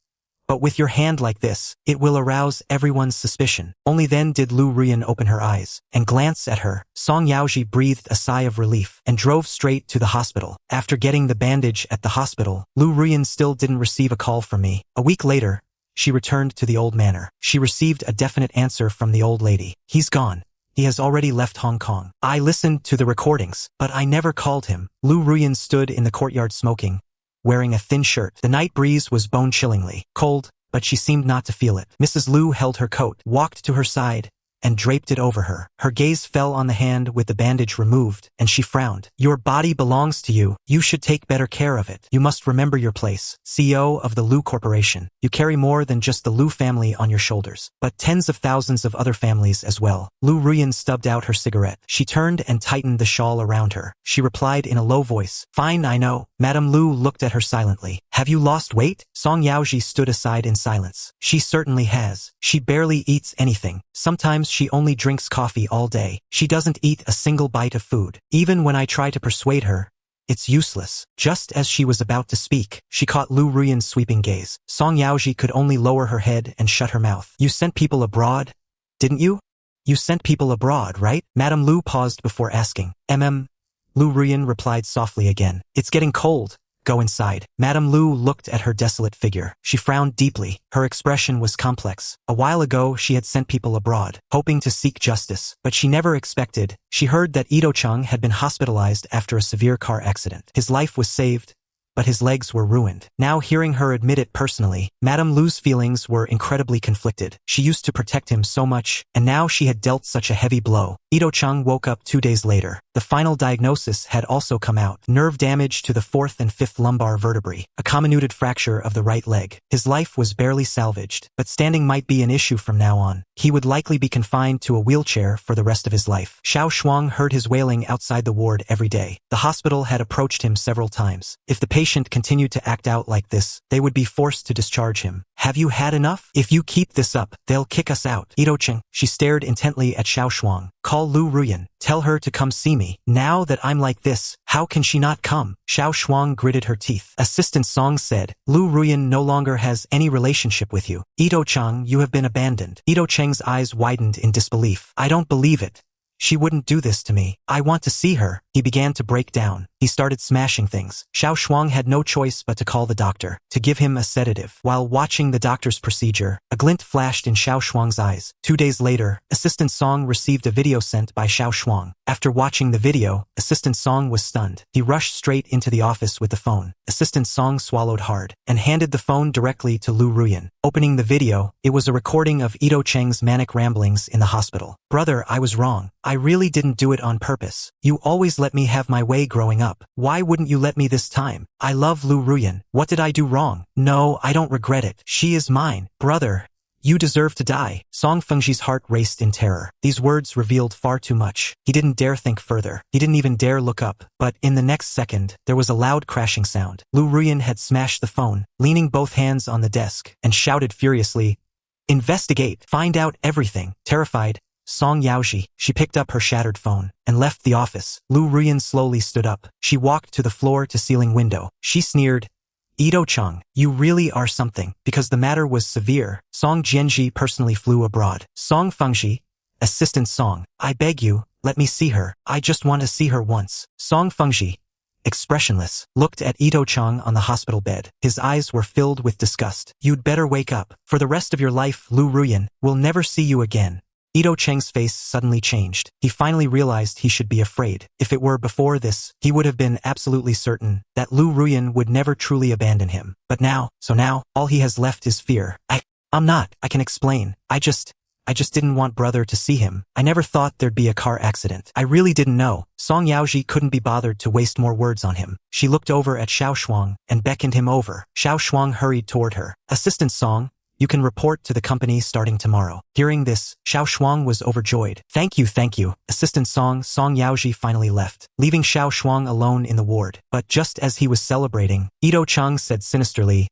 "But with your hand like this, it will arouse everyone's suspicion." Only then did Liu Ruyan open her eyes and glance at her. Song Yaoji breathed a sigh of relief and drove straight to the hospital. After getting the bandage at the hospital, Liu Ruyan still didn't receive a call from me. A week later, she returned to the old manor. She received a definite answer from the old lady. "He's gone. He has already left Hong Kong." I listened to the recordings, but I never called him. Liu Ruyan stood in the courtyard smoking, wearing a thin shirt. The night breeze was bone-chillingly cold, but she seemed not to feel it. Mrs. Liu held her coat, walked to her side, and draped it over her. Her gaze fell on the hand with the bandage removed, and she frowned. "Your body belongs to you. You should take better care of it. You must remember your place. CEO of the Liu Corporation. You carry more than just the Liu family on your shoulders, but tens of thousands of other families as well." Liu Ruyan stubbed out her cigarette. She turned and tightened the shawl around her. She replied in a low voice, "Fine, I know." Madame Liu looked at her silently. "Have you lost weight?" Song Yaoji stood aside in silence. "She certainly has. She barely eats anything. Sometimes she only drinks coffee all day. She doesn't eat a single bite of food. Even when I try to persuade her, it's useless." Just as she was about to speak, she caught Liu Ruyan's sweeping gaze. Song Yaoji could only lower her head and shut her mouth. "You sent people abroad, didn't you? You sent people abroad, right?" Madame Liu paused before asking. Liu Ruyan replied softly again. "It's getting cold. Go inside." Madame Liu looked at her desolate figure. She frowned deeply. Her expression was complex. A while ago, she had sent people abroad, hoping to seek justice, but she never expected. She heard that Ito Chung had been hospitalized after a severe car accident. His life was saved, but his legs were ruined. Now hearing her admit it personally, Madame Liu's feelings were incredibly conflicted. She used to protect him so much, and now she had dealt such a heavy blow. Ito Chung woke up 2 days later. The final diagnosis had also come out. Nerve damage to the 4th and 5th lumbar vertebrae, a comminuted fracture of the right leg. His life was barely salvaged, but standing might be an issue from now on. He would likely be confined to a wheelchair for the rest of his life. Xiao Shuang heard his wailing outside the ward every day. The hospital had approached him several times. If the patient continued to act out like this, they would be forced to discharge him. "Have you had enough? If you keep this up, they'll kick us out." Ito Chung, she stared intently at Xiao Shuang. "Call Liu Ruyan. Tell her to come see me. Now that I'm like this, how can she not come?" Xiao Shuang gritted her teeth. Assistant Song said, "Liu Ruyan no longer has any relationship with you. Ito Chung, you have been abandoned." Ito Cheng's eyes widened in disbelief. "I don't believe it." She wouldn't do this to me. I want to see her. He began to break down. He started smashing things. Xiao Shuang had no choice but to call the doctor, to give him a sedative. While watching the doctor's procedure, a glint flashed in Xiao Shuang's eyes. 2 days later, Assistant Song received a video sent by Xiao Shuang. After watching the video, Assistant Song was stunned. He rushed straight into the office with the phone. Assistant Song swallowed hard and handed the phone directly to Liu Ruyan. Opening the video, it was a recording of Ito Cheng's manic ramblings in the hospital. Brother, I was wrong. I really didn't do it on purpose. You always let me have my way growing up. Why wouldn't you let me this time? I love Liu Ruyan. What did I do wrong? No, I don't regret it. She is mine. Brother, you deserve to die. Song Fengxi's heart raced in terror. These words revealed far too much. He didn't dare think further. He didn't even dare look up. But in the next second, there was a loud crashing sound. Liu Ruyan had smashed the phone, leaning both hands on the desk, and shouted furiously, "Investigate! Find out everything!" Terrified, Song Yaoji, she picked up her shattered phone and left the office. Liu Ruyan slowly stood up. She walked to the floor-to-ceiling window. She sneered, "Ito Cheng, you really are something." Because the matter was severe, Song Jianji personally flew abroad. Song Fengxi, Assistant Song, I beg you, let me see her. I just want to see her once. Song Fengxi, expressionless, looked at Ito Cheng on the hospital bed. His eyes were filled with disgust. You'd better wake up. For the rest of your life, Liu Ruyan, we'll never see you again. Ito Cheng's face suddenly changed. He finally realized he should be afraid. If it were before this, he would have been absolutely certain that Liu Ruyan would never truly abandon him. But now, all he has left is fear. I can explain. I just didn't want brother to see him. I never thought there'd be a car accident. I really didn't know. Song Yaoji couldn't be bothered to waste more words on him. She looked over at Xiao Shuang and beckoned him over. Xiao Shuang hurried toward her. Assistant Song, you can report to the company starting tomorrow. Hearing this, Xiao Shuang was overjoyed. Thank you. Assistant Song Yaoji finally left, leaving Xiao Shuang alone in the ward. But just as he was celebrating, Ito Cheng said sinisterly,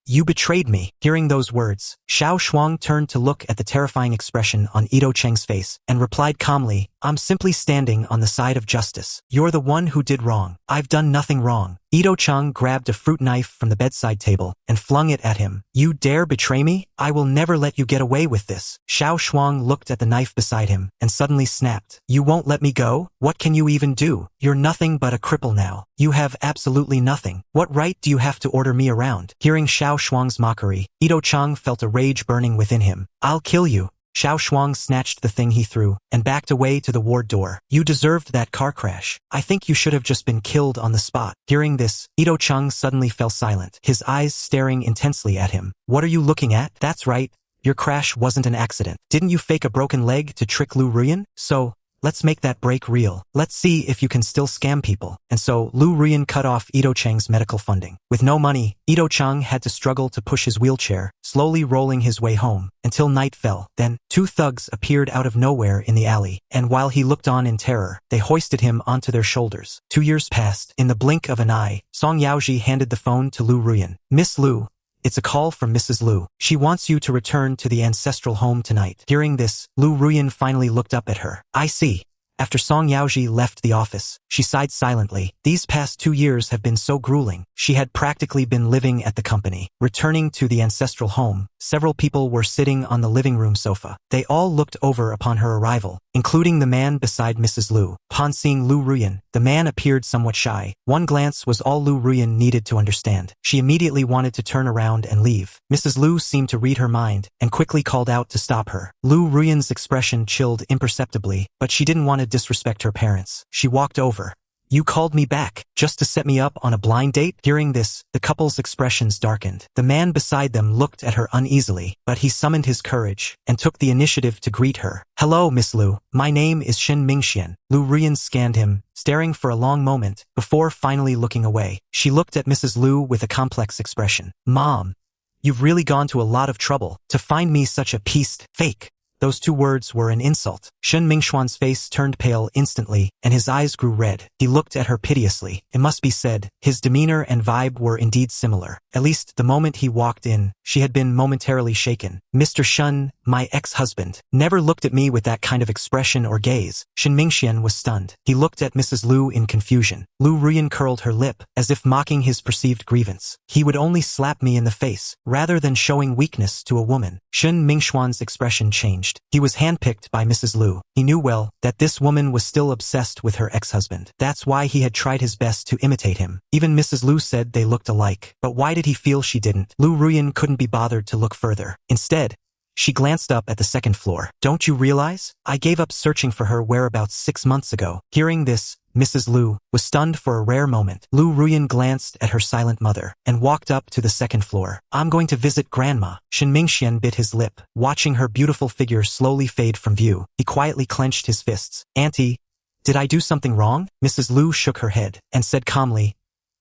"You betrayed me." Hearing those words, Xiao Shuang turned to look at the terrifying expression on Ito Cheng's face and replied calmly, "I'm simply standing on the side of justice. You're the one who did wrong. I've done nothing wrong." Ito Cheng grabbed a fruit knife from the bedside table and flung it at him. "You dare betray me? I will never let you get away with this." Xiao Shuang looked at the knife beside him and suddenly snapped. "You won't let me go? What can you even do? You're nothing but a cripple now. You have absolutely nothing. What right do you have to order me around?" Hearing Xiao Shuang's mockery, Ito Cheng felt a rage burning within him. "I'll kill you." Xiao Shuang snatched the thing he threw and backed away to the ward door. "You deserved that car crash. I think you should have just been killed on the spot." Hearing this, Ito Cheng suddenly fell silent, his eyes staring intensely at him. "What are you looking at? That's right. Your crash wasn't an accident. Didn't you fake a broken leg to trick Liu Ruyan? So, let's make that break real. Let's see if you can still scam people." And so, Liu Ruyan cut off Ito Cheng's medical funding. With no money, Ito Cheng had to struggle to push his wheelchair, slowly rolling his way home, until night fell. Then, 2 thugs appeared out of nowhere in the alley, and while he looked on in terror, they hoisted him onto their shoulders. 2 years passed. In the blink of an eye, Song Yaoji handed the phone to Liu Ruyan. "Miss Liu, it's a call from Mrs. Liu. She wants you to return to the ancestral home tonight." Hearing this, Liu Ruyan finally looked up at her. "I see." After Song Yaoji left the office, she sighed silently. These past 2 years have been so grueling. She had practically been living at the company. Returning to the ancestral home, several people were sitting on the living room sofa. They all looked over upon her arrival, including the man beside Mrs. Liu. Upon seeing Liu Ruyan, the man appeared somewhat shy. One glance was all Liu Ruyan needed to understand. She immediately wanted to turn around and leave. Mrs. Liu seemed to read her mind and quickly called out to stop her. Liu Ruyan's expression chilled imperceptibly, but she didn't want to disrespect her parents. She walked over. "You called me back, just to set me up on a blind date?" Hearing this, the couple's expressions darkened. The man beside them looked at her uneasily, but he summoned his courage and took the initiative to greet her. "Hello, Miss Liu. My name is Shen Mingxian." Liu Ruyan scanned him, staring for a long moment, before finally looking away. She looked at Mrs. Liu with a complex expression. "Mom, you've really gone to a lot of trouble to find me such a pieced fake." Those 2 words were an insult. Shen Mingxuan's face turned pale instantly, and his eyes grew red. He looked at her piteously. It must be said, his demeanor and vibe were indeed similar. At least, the moment he walked in, she had been momentarily shaken. "Mr. Shen, My ex-husband never looked at me with that kind of expression or gaze. Shen Mingxian was stunned. He looked at Mrs. Liu in confusion. Liu Ruyan curled her lip, as if mocking his perceived grievance. He would only slap me in the face, rather than showing weakness to a woman. Shen Mingxuan's expression changed. He was handpicked by Mrs. Liu. He knew well that this woman was still obsessed with her ex-husband. That's why he had tried his best to imitate him. Even Mrs. Liu said they looked alike. But why did he feel she didn't? Liu Ruyan couldn't be bothered to look further. Instead, she glanced up at the second floor. Don't you realize? I gave up searching for her whereabouts 6 months ago. Hearing this, Mrs. Liu was stunned for a rare moment. Liu Ruyan glanced at her silent mother and walked up to the second floor. I'm going to visit Grandma. Shen Mingxian bit his lip, watching her beautiful figure slowly fade from view. He quietly clenched his fists. Auntie, did I do something wrong? Mrs. Liu shook her head and said calmly,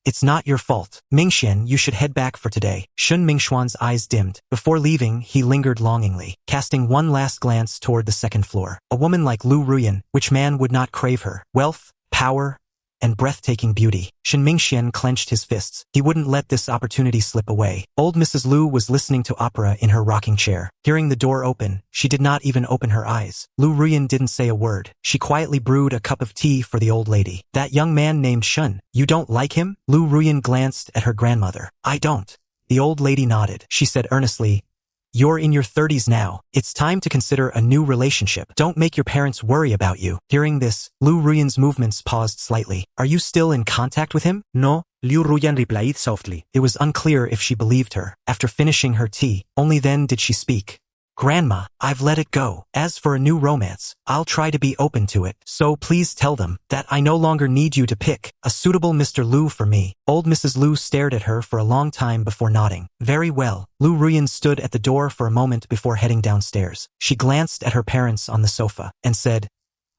it's not your fault. Mingxian, you should head back for today. Shen Mingxuan's eyes dimmed. Before leaving, he lingered longingly, casting one last glance toward the second floor. A woman like Liu Ruyan, which man would not crave her? Wealth, power, and breathtaking beauty. Shen Mingxian clenched his fists. He wouldn't let this opportunity slip away. Old Mrs. Liu was listening to opera in her rocking chair. Hearing the door open, she did not even open her eyes. Liu Ruyan didn't say a word. She quietly brewed a cup of tea for the old lady. That young man named Shen, you don't like him? Liu Ruyan glanced at her grandmother. I don't. The old lady nodded. She said earnestly, you're in your 30s now. It's time to consider a new relationship. Don't make your parents worry about you. Hearing this, Liu Ruyan's movements paused slightly. Are you still in contact with him? No, Liu Ruyan replied softly. It was unclear if she believed her. After finishing her tea, only then did she speak. Grandma, I've let it go. As for a new romance, I'll try to be open to it. So please tell them that I no longer need you to pick a suitable Mr. Liu for me. Old Mrs. Liu stared at her for a long time before nodding. Very well. Liu Ruyan stood at the door for a moment before heading downstairs. She glanced at her parents on the sofa and said,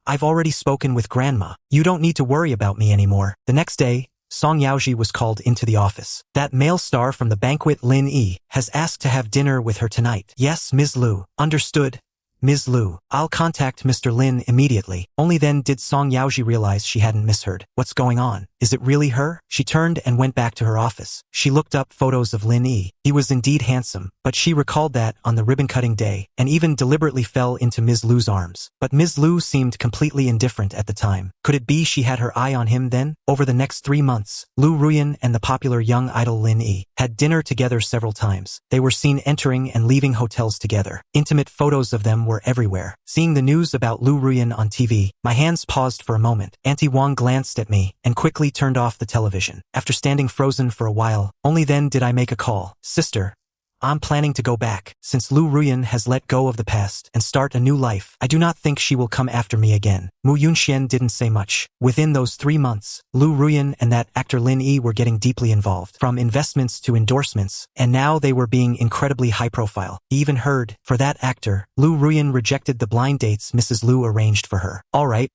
I've already spoken with Grandma. You don't need to worry about me anymore. The next day, Song Yaoji was called into the office. That male star from the Banquet, Lin Yi, has asked to have dinner with her tonight. Yes, Ms. Liu. Understood. Ms. Liu, I'll contact Mr. Lin immediately. Only then did Song Yaoji realize she hadn't misheard. What's going on? Is it really her? She turned and went back to her office. She looked up photos of Lin Yi. He was indeed handsome, but she recalled that on the ribbon-cutting day, and even deliberately fell into Ms. Liu's arms. But Ms. Liu seemed completely indifferent at the time. Could it be she had her eye on him then? Over the next 3 months, Liu Ruyan and the popular young idol Lin Yi had dinner together several times. They were seen entering and leaving hotels together. Intimate photos of them were everywhere. Seeing the news about Liu Ruyan on TV, my hands paused for a moment. Auntie Wang glanced at me and quickly turned off the television. After standing frozen for a while, only then did I make a call. Sister, I'm planning to go back. Since Liu Ruyan has let go of the past and start a new life, I do not think she will come after me again. Mu Yunxian didn't say much. Within those 3 months, Liu Ruyan and that actor Lin Yi were getting deeply involved, from investments to endorsements, and now they were being incredibly high-profile. He even heard, for that actor, Liu Ruyan rejected the blind dates Mrs. Liu arranged for her. All right.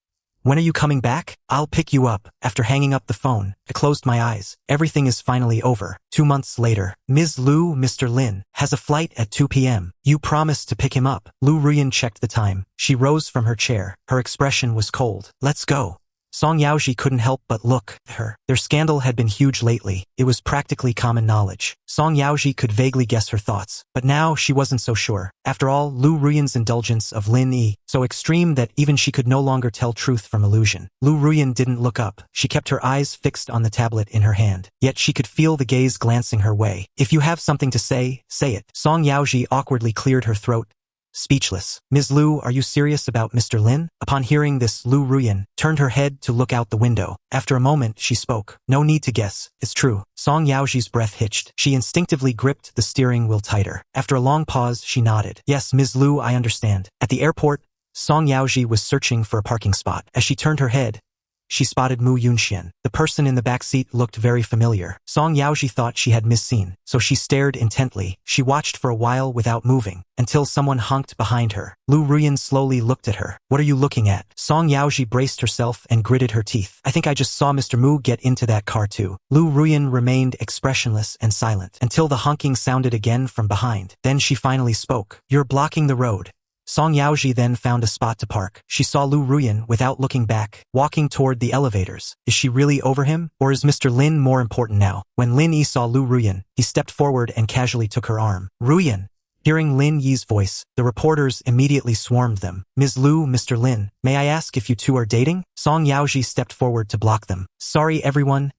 When are you coming back? I'll pick you up. After hanging up the phone, I closed my eyes. Everything is finally over. 2 months later, Ms. Liu, Mr. Lin, has a flight at 2 p.m. You promised to pick him up. Liu Ruyan checked the time. She rose from her chair. Her expression was cold. Let's go. Song Yaoji couldn't help but look at her. Their scandal had been huge lately. It was practically common knowledge. Song Yaoji could vaguely guess her thoughts, but now she wasn't so sure. After all, Liu Ruyan's indulgence of Lin Yi, so extreme that even she could no longer tell truth from illusion. Liu Ruyan didn't look up. She kept her eyes fixed on the tablet in her hand. Yet she could feel the gaze glancing her way. If you have something to say, say it. Song Yaoji awkwardly cleared her throat. Speechless. Ms. Liu, are you serious about Mr. Lin? Upon hearing this, Liu Ruyan turned her head to look out the window. After a moment, she spoke. No need to guess. It's true. Song Yaoji's breath hitched. She instinctively gripped the steering wheel tighter. After a long pause, she nodded. Yes, Ms. Liu, I understand. At the airport, Song Yaoji was searching for a parking spot. As she turned her head, she spotted Mu Yunxian. The person in the back seat looked very familiar. Song Yaoji thought she had misseen, so she stared intently. She watched for a while without moving, until someone honked behind her. Liu Ruyan slowly looked at her. What are you looking at? Song Yaoji braced herself and gritted her teeth. I think I just saw Mr. Mu get into that car too. Liu Ruyan remained expressionless and silent, until the honking sounded again from behind. Then she finally spoke. You're blocking the road. Song Yaoji then found a spot to park. She saw Liu Ruyan without looking back, walking toward the elevators. Is she really over him? Or is Mr. Lin more important now? When Lin Yi saw Liu Ruyan, he stepped forward and casually took her arm. Ruyan, Hearing Lin Yi's voice, the reporters immediately swarmed them. Ms. Liu, Mr. Lin, may I ask if you two are dating? Song Yaoji stepped forward to block them. Sorry everyone,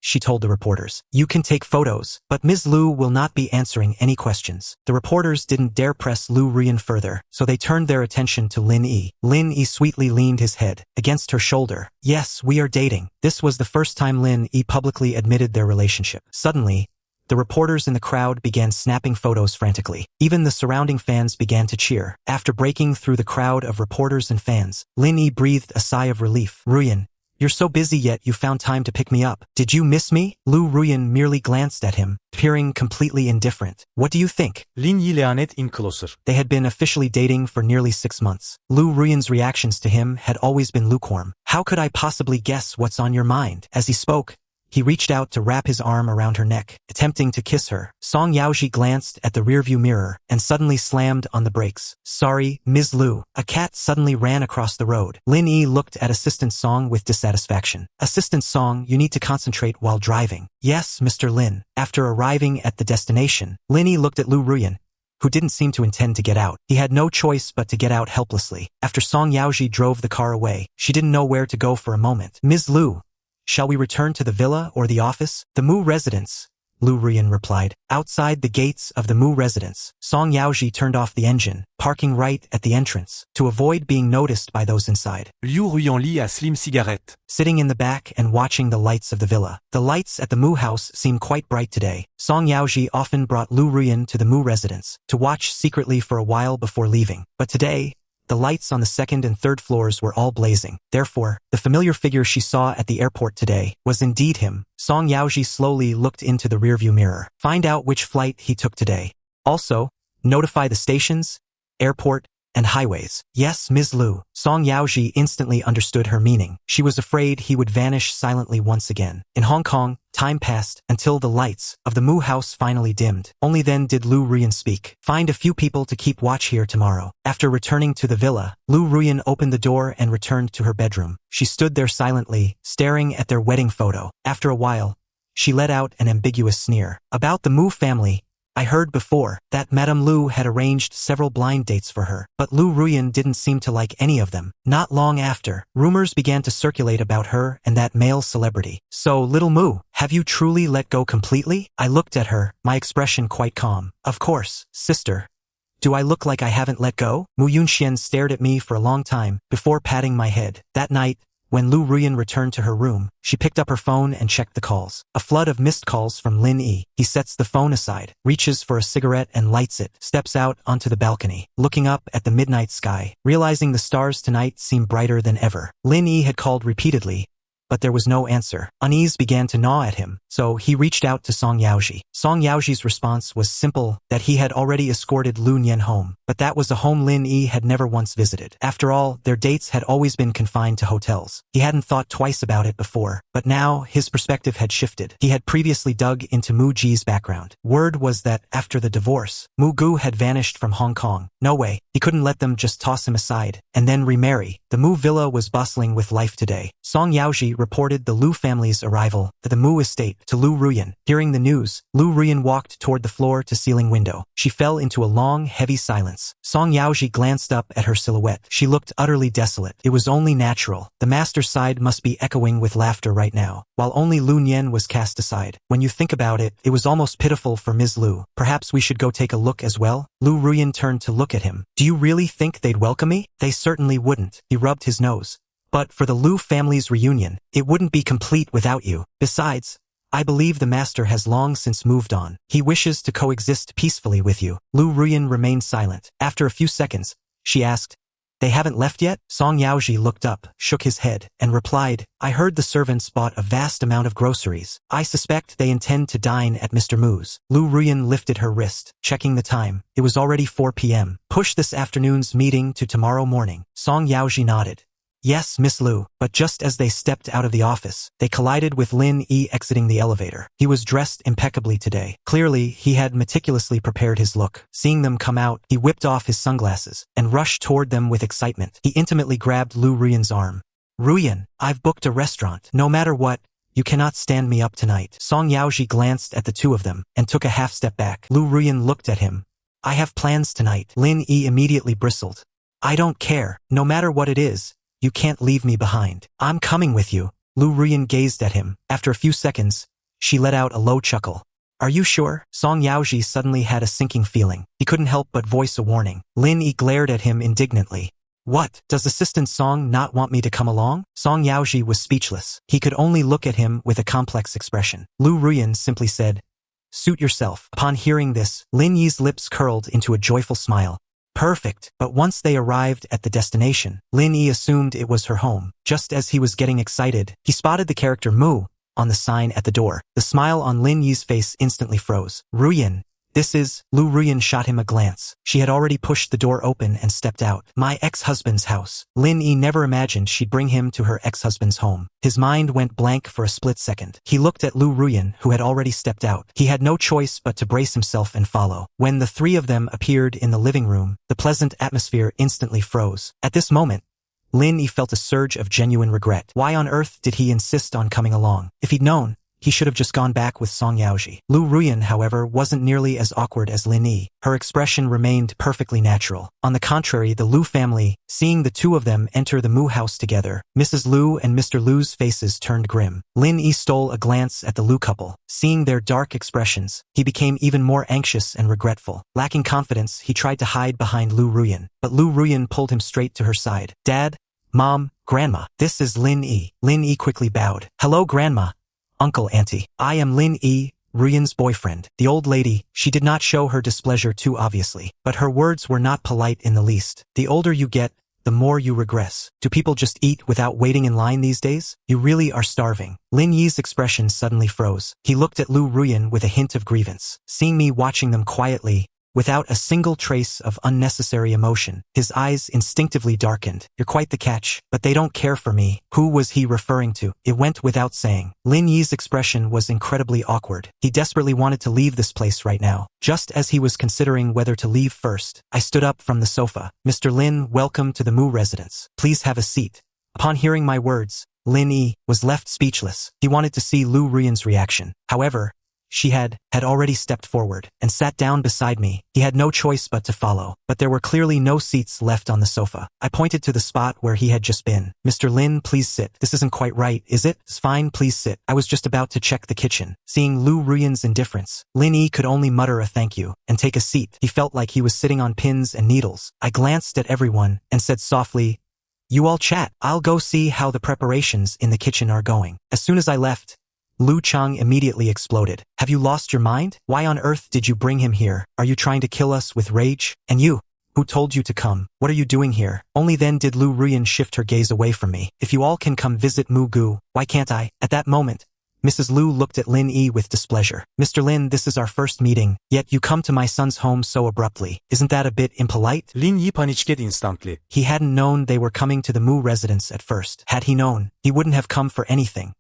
she told the reporters. You can take photos, but Ms. Liu will not be answering any questions. The reporters didn't dare press Liu Ruyan further, so they turned their attention to Lin Yi. Lin Yi sweetly leaned his head against her shoulder. Yes, we are dating. This was the first time Lin Yi publicly admitted their relationship. Suddenly, the reporters in the crowd began snapping photos frantically. Even the surrounding fans began to cheer. After breaking through the crowd of reporters and fans, Lin Yi breathed a sigh of relief. Ruyan, you're so busy yet you found time to pick me up. Did you miss me? Liu Ruyan merely glanced at him, appearing completely indifferent. What do you think? Lin Yi lanet in closer. They had been officially dating for nearly 6 months. Liu Ruyan's reactions to him had always been lukewarm. How could I possibly guess what's on your mind? As he spoke, he reached out to wrap his arm around her neck, attempting to kiss her. Song Yaoji glanced at the rearview mirror and suddenly slammed on the brakes. Sorry, Ms. Liu. A cat suddenly ran across the road. Lin Yi looked at Assistant Song with dissatisfaction. Assistant Song, you need to concentrate while driving. Yes, Mr. Lin. After arriving at the destination, Lin Yi looked at Liu Ruyan, who didn't seem to intend to get out. He had no choice but to get out helplessly. After Song Yaoji drove the car away, she didn't know where to go for a moment. Ms. Liu, shall we return to the villa or the office? The Mu residence, Liu Ruyan replied. Outside the gates of the Mu residence, Song Yaoji turned off the engine, parking right at the entrance, to avoid being noticed by those inside. Liu Ruyan lit a slim cigarette. Sitting in the back and watching the lights of the villa. The lights at the Mu house seemed quite bright today. Song Yaoji often brought Liu Ruyan to the Mu residence, to watch secretly for a while before leaving. But today, the lights on the second and third floors were all blazing. Therefore, the familiar figure she saw at the airport today was indeed him. Song Yaoji slowly looked into the rearview mirror. Find out which flight he took today. Also, notify the stations, airport, and highways. Yes, Ms. Liu. Song Yaoji instantly understood her meaning. She was afraid he would vanish silently once again. In Hong Kong, time passed until the lights of the Mu house finally dimmed. Only then did Liu Ruyan speak. Find a few people to keep watch here tomorrow. After returning to the villa, Liu Ruyan opened the door and returned to her bedroom. She stood there silently, staring at their wedding photo. After a while, she let out an ambiguous sneer. About the Mu family, I heard before that Madame Liu had arranged several blind dates for her, but Liu Ruyan didn't seem to like any of them. Not long after, rumors began to circulate about her and that male celebrity. So, little Mu, have you truly let go completely? I looked at her, my expression quite calm. Of course, sister. Do I look like I haven't let go? Mu Yunxian stared at me for a long time before patting my head. That night, when Liu Ruyan returned to her room, she picked up her phone and checked the calls. A flood of missed calls from Lin Yi. He sets the phone aside, reaches for a cigarette and lights it, steps out onto the balcony, looking up at the midnight sky, realizing the stars tonight seemed brighter than ever. Lin Yi had called repeatedly, but there was no answer. Unease began to gnaw at him, so he reached out to Song Yaoji. Song Yaoji's response was simple, that he had already escorted Lu Nian home, but that was a home Lin Yi had never once visited. After all, their dates had always been confined to hotels. He hadn't thought twice about it before, but now his perspective had shifted. He had previously dug into Mu Ji's background. Word was that after the divorce, Mu Gu had vanished from Hong Kong. No way, he couldn't let them just toss him aside and then remarry. The Mu villa was bustling with life today. Song Yaoji reported the Liu family's arrival at the Mu estate to Liu Ruyan. Hearing the news, Liu Ruyan walked toward the floor-to-ceiling window. She fell into a long, heavy silence. Song Yaoji glanced up at her silhouette. She looked utterly desolate. It was only natural. The master's side must be echoing with laughter right now, while only Lu Nian was cast aside. When you think about it, it was almost pitiful for Ms. Liu. Perhaps we should go take a look as well? Liu Ruyan turned to look at him. Do you really think they'd welcome me? They certainly wouldn't. He rubbed his nose. But for the Liu family's reunion, it wouldn't be complete without you. Besides, I believe the master has long since moved on. He wishes to coexist peacefully with you. Liu Ruyan remained silent. After a few seconds, she asked, They haven't left yet? Song Yaoji looked up, shook his head, and replied, I heard the servants bought a vast amount of groceries. I suspect they intend to dine at Mr. Mu's. Liu Ruyan lifted her wrist, checking the time. It was already 4 p.m. Push this afternoon's meeting to tomorrow morning. Song Yaoji nodded. Yes, Miss Liu, but just as they stepped out of the office, they collided with Lin Yi exiting the elevator. He was dressed impeccably today. Clearly, he had meticulously prepared his look. Seeing them come out, he whipped off his sunglasses and rushed toward them with excitement. He intimately grabbed Liu Ruyan's arm. Ruyan, I've booked a restaurant. No matter what, you cannot stand me up tonight. Song Yaoji glanced at the two of them and took a half step back. Liu Ruyan looked at him, I have plans tonight. Lin Yi immediately bristled. I don't care. No matter what it is, you can't leave me behind. I'm coming with you. Liu Ruyan gazed at him. After a few seconds, she let out a low chuckle. Are you sure? Song Yaoji suddenly had a sinking feeling. He couldn't help but voice a warning. Lin Yi glared at him indignantly. What? Does Assistant Song not want me to come along? Song Yaoji was speechless. He could only look at him with a complex expression. Liu Ruyan simply said, Suit yourself. Upon hearing this, Lin Yi's lips curled into a joyful smile. Perfect. But once they arrived at the destination, Lin Yi assumed it was her home. Just as he was getting excited, he spotted the character Mu on the sign at the door. The smile on Lin Yi's face instantly froze. Ruyan. This is... Liu Ruyan shot him a glance. She had already pushed the door open and stepped out. My ex-husband's house. Lin Yi never imagined she'd bring him to her ex-husband's home. His mind went blank for a split second. He looked at Liu Ruyan, who had already stepped out. He had no choice but to brace himself and follow. When the three of them appeared in the living room, the pleasant atmosphere instantly froze. At this moment, Lin Yi felt a surge of genuine regret. Why on earth did he insist on coming along? If he'd known, he should have just gone back with Song Yaoji. Liu Ruyan, however, wasn't nearly as awkward as Lin Yi. Her expression remained perfectly natural. On the contrary, the Liu family, seeing the two of them enter the Mu house together, Mrs. Liu and Mr. Liu's faces turned grim. Lin Yi stole a glance at the Liu couple. Seeing their dark expressions, he became even more anxious and regretful. Lacking confidence, he tried to hide behind Liu Ruyan, but Liu Ruyan pulled him straight to her side. Dad, Mom, Grandma, this is Lin Yi. Lin Yi quickly bowed. Hello, Grandma. Uncle, Auntie. I am Lin Yi, Ruyan's boyfriend. The old lady, she did not show her displeasure too obviously, but her words were not polite in the least. The older you get, the more you regress. Do people just eat without waiting in line these days? You really are starving. Lin Yi's expression suddenly froze. He looked at Liu Ruyan with a hint of grievance. Seeing me watching them quietly, without a single trace of unnecessary emotion, his eyes instinctively darkened. You're quite the catch, but they don't care for me. Who was he referring to? It went without saying. Lin Yi's expression was incredibly awkward. He desperately wanted to leave this place right now. Just as he was considering whether to leave first, I stood up from the sofa. Mr. Lin, welcome to the Mu residence. Please have a seat. Upon hearing my words, Lin Yi was left speechless. He wanted to see Liu Ruyan's reaction. However, she had already stepped forward and sat down beside me. He had no choice but to follow, but there were clearly no seats left on the sofa. I pointed to the spot where he had just been. Mr. Lin, please sit. This isn't quite right, is it? It's fine, please sit. I was just about to check the kitchen. Seeing Liu Ruyan's indifference, Lin Yi could only mutter a thank you and take a seat. He felt like he was sitting on pins and needles. I glanced at everyone and said softly, You all chat. I'll go see how the preparations in the kitchen are going. As soon as I left, Lu Chang immediately exploded. Have you lost your mind? Why on earth did you bring him here? Are you trying to kill us with rage? And you? Who told you to come? What are you doing here? Only then did Liu Ruyan shift her gaze away from me. If you all can come visit Mu Gu, why can't I? At that moment, Mrs. Liu looked at Lin Yi with displeasure. Mr. Lin, this is our first meeting, yet you come to my son's home so abruptly. Isn't that a bit impolite? Lin Yi paniqued instantly. He hadn't known they were coming to the Mu residence at first. Had he known, he wouldn't have come for anything.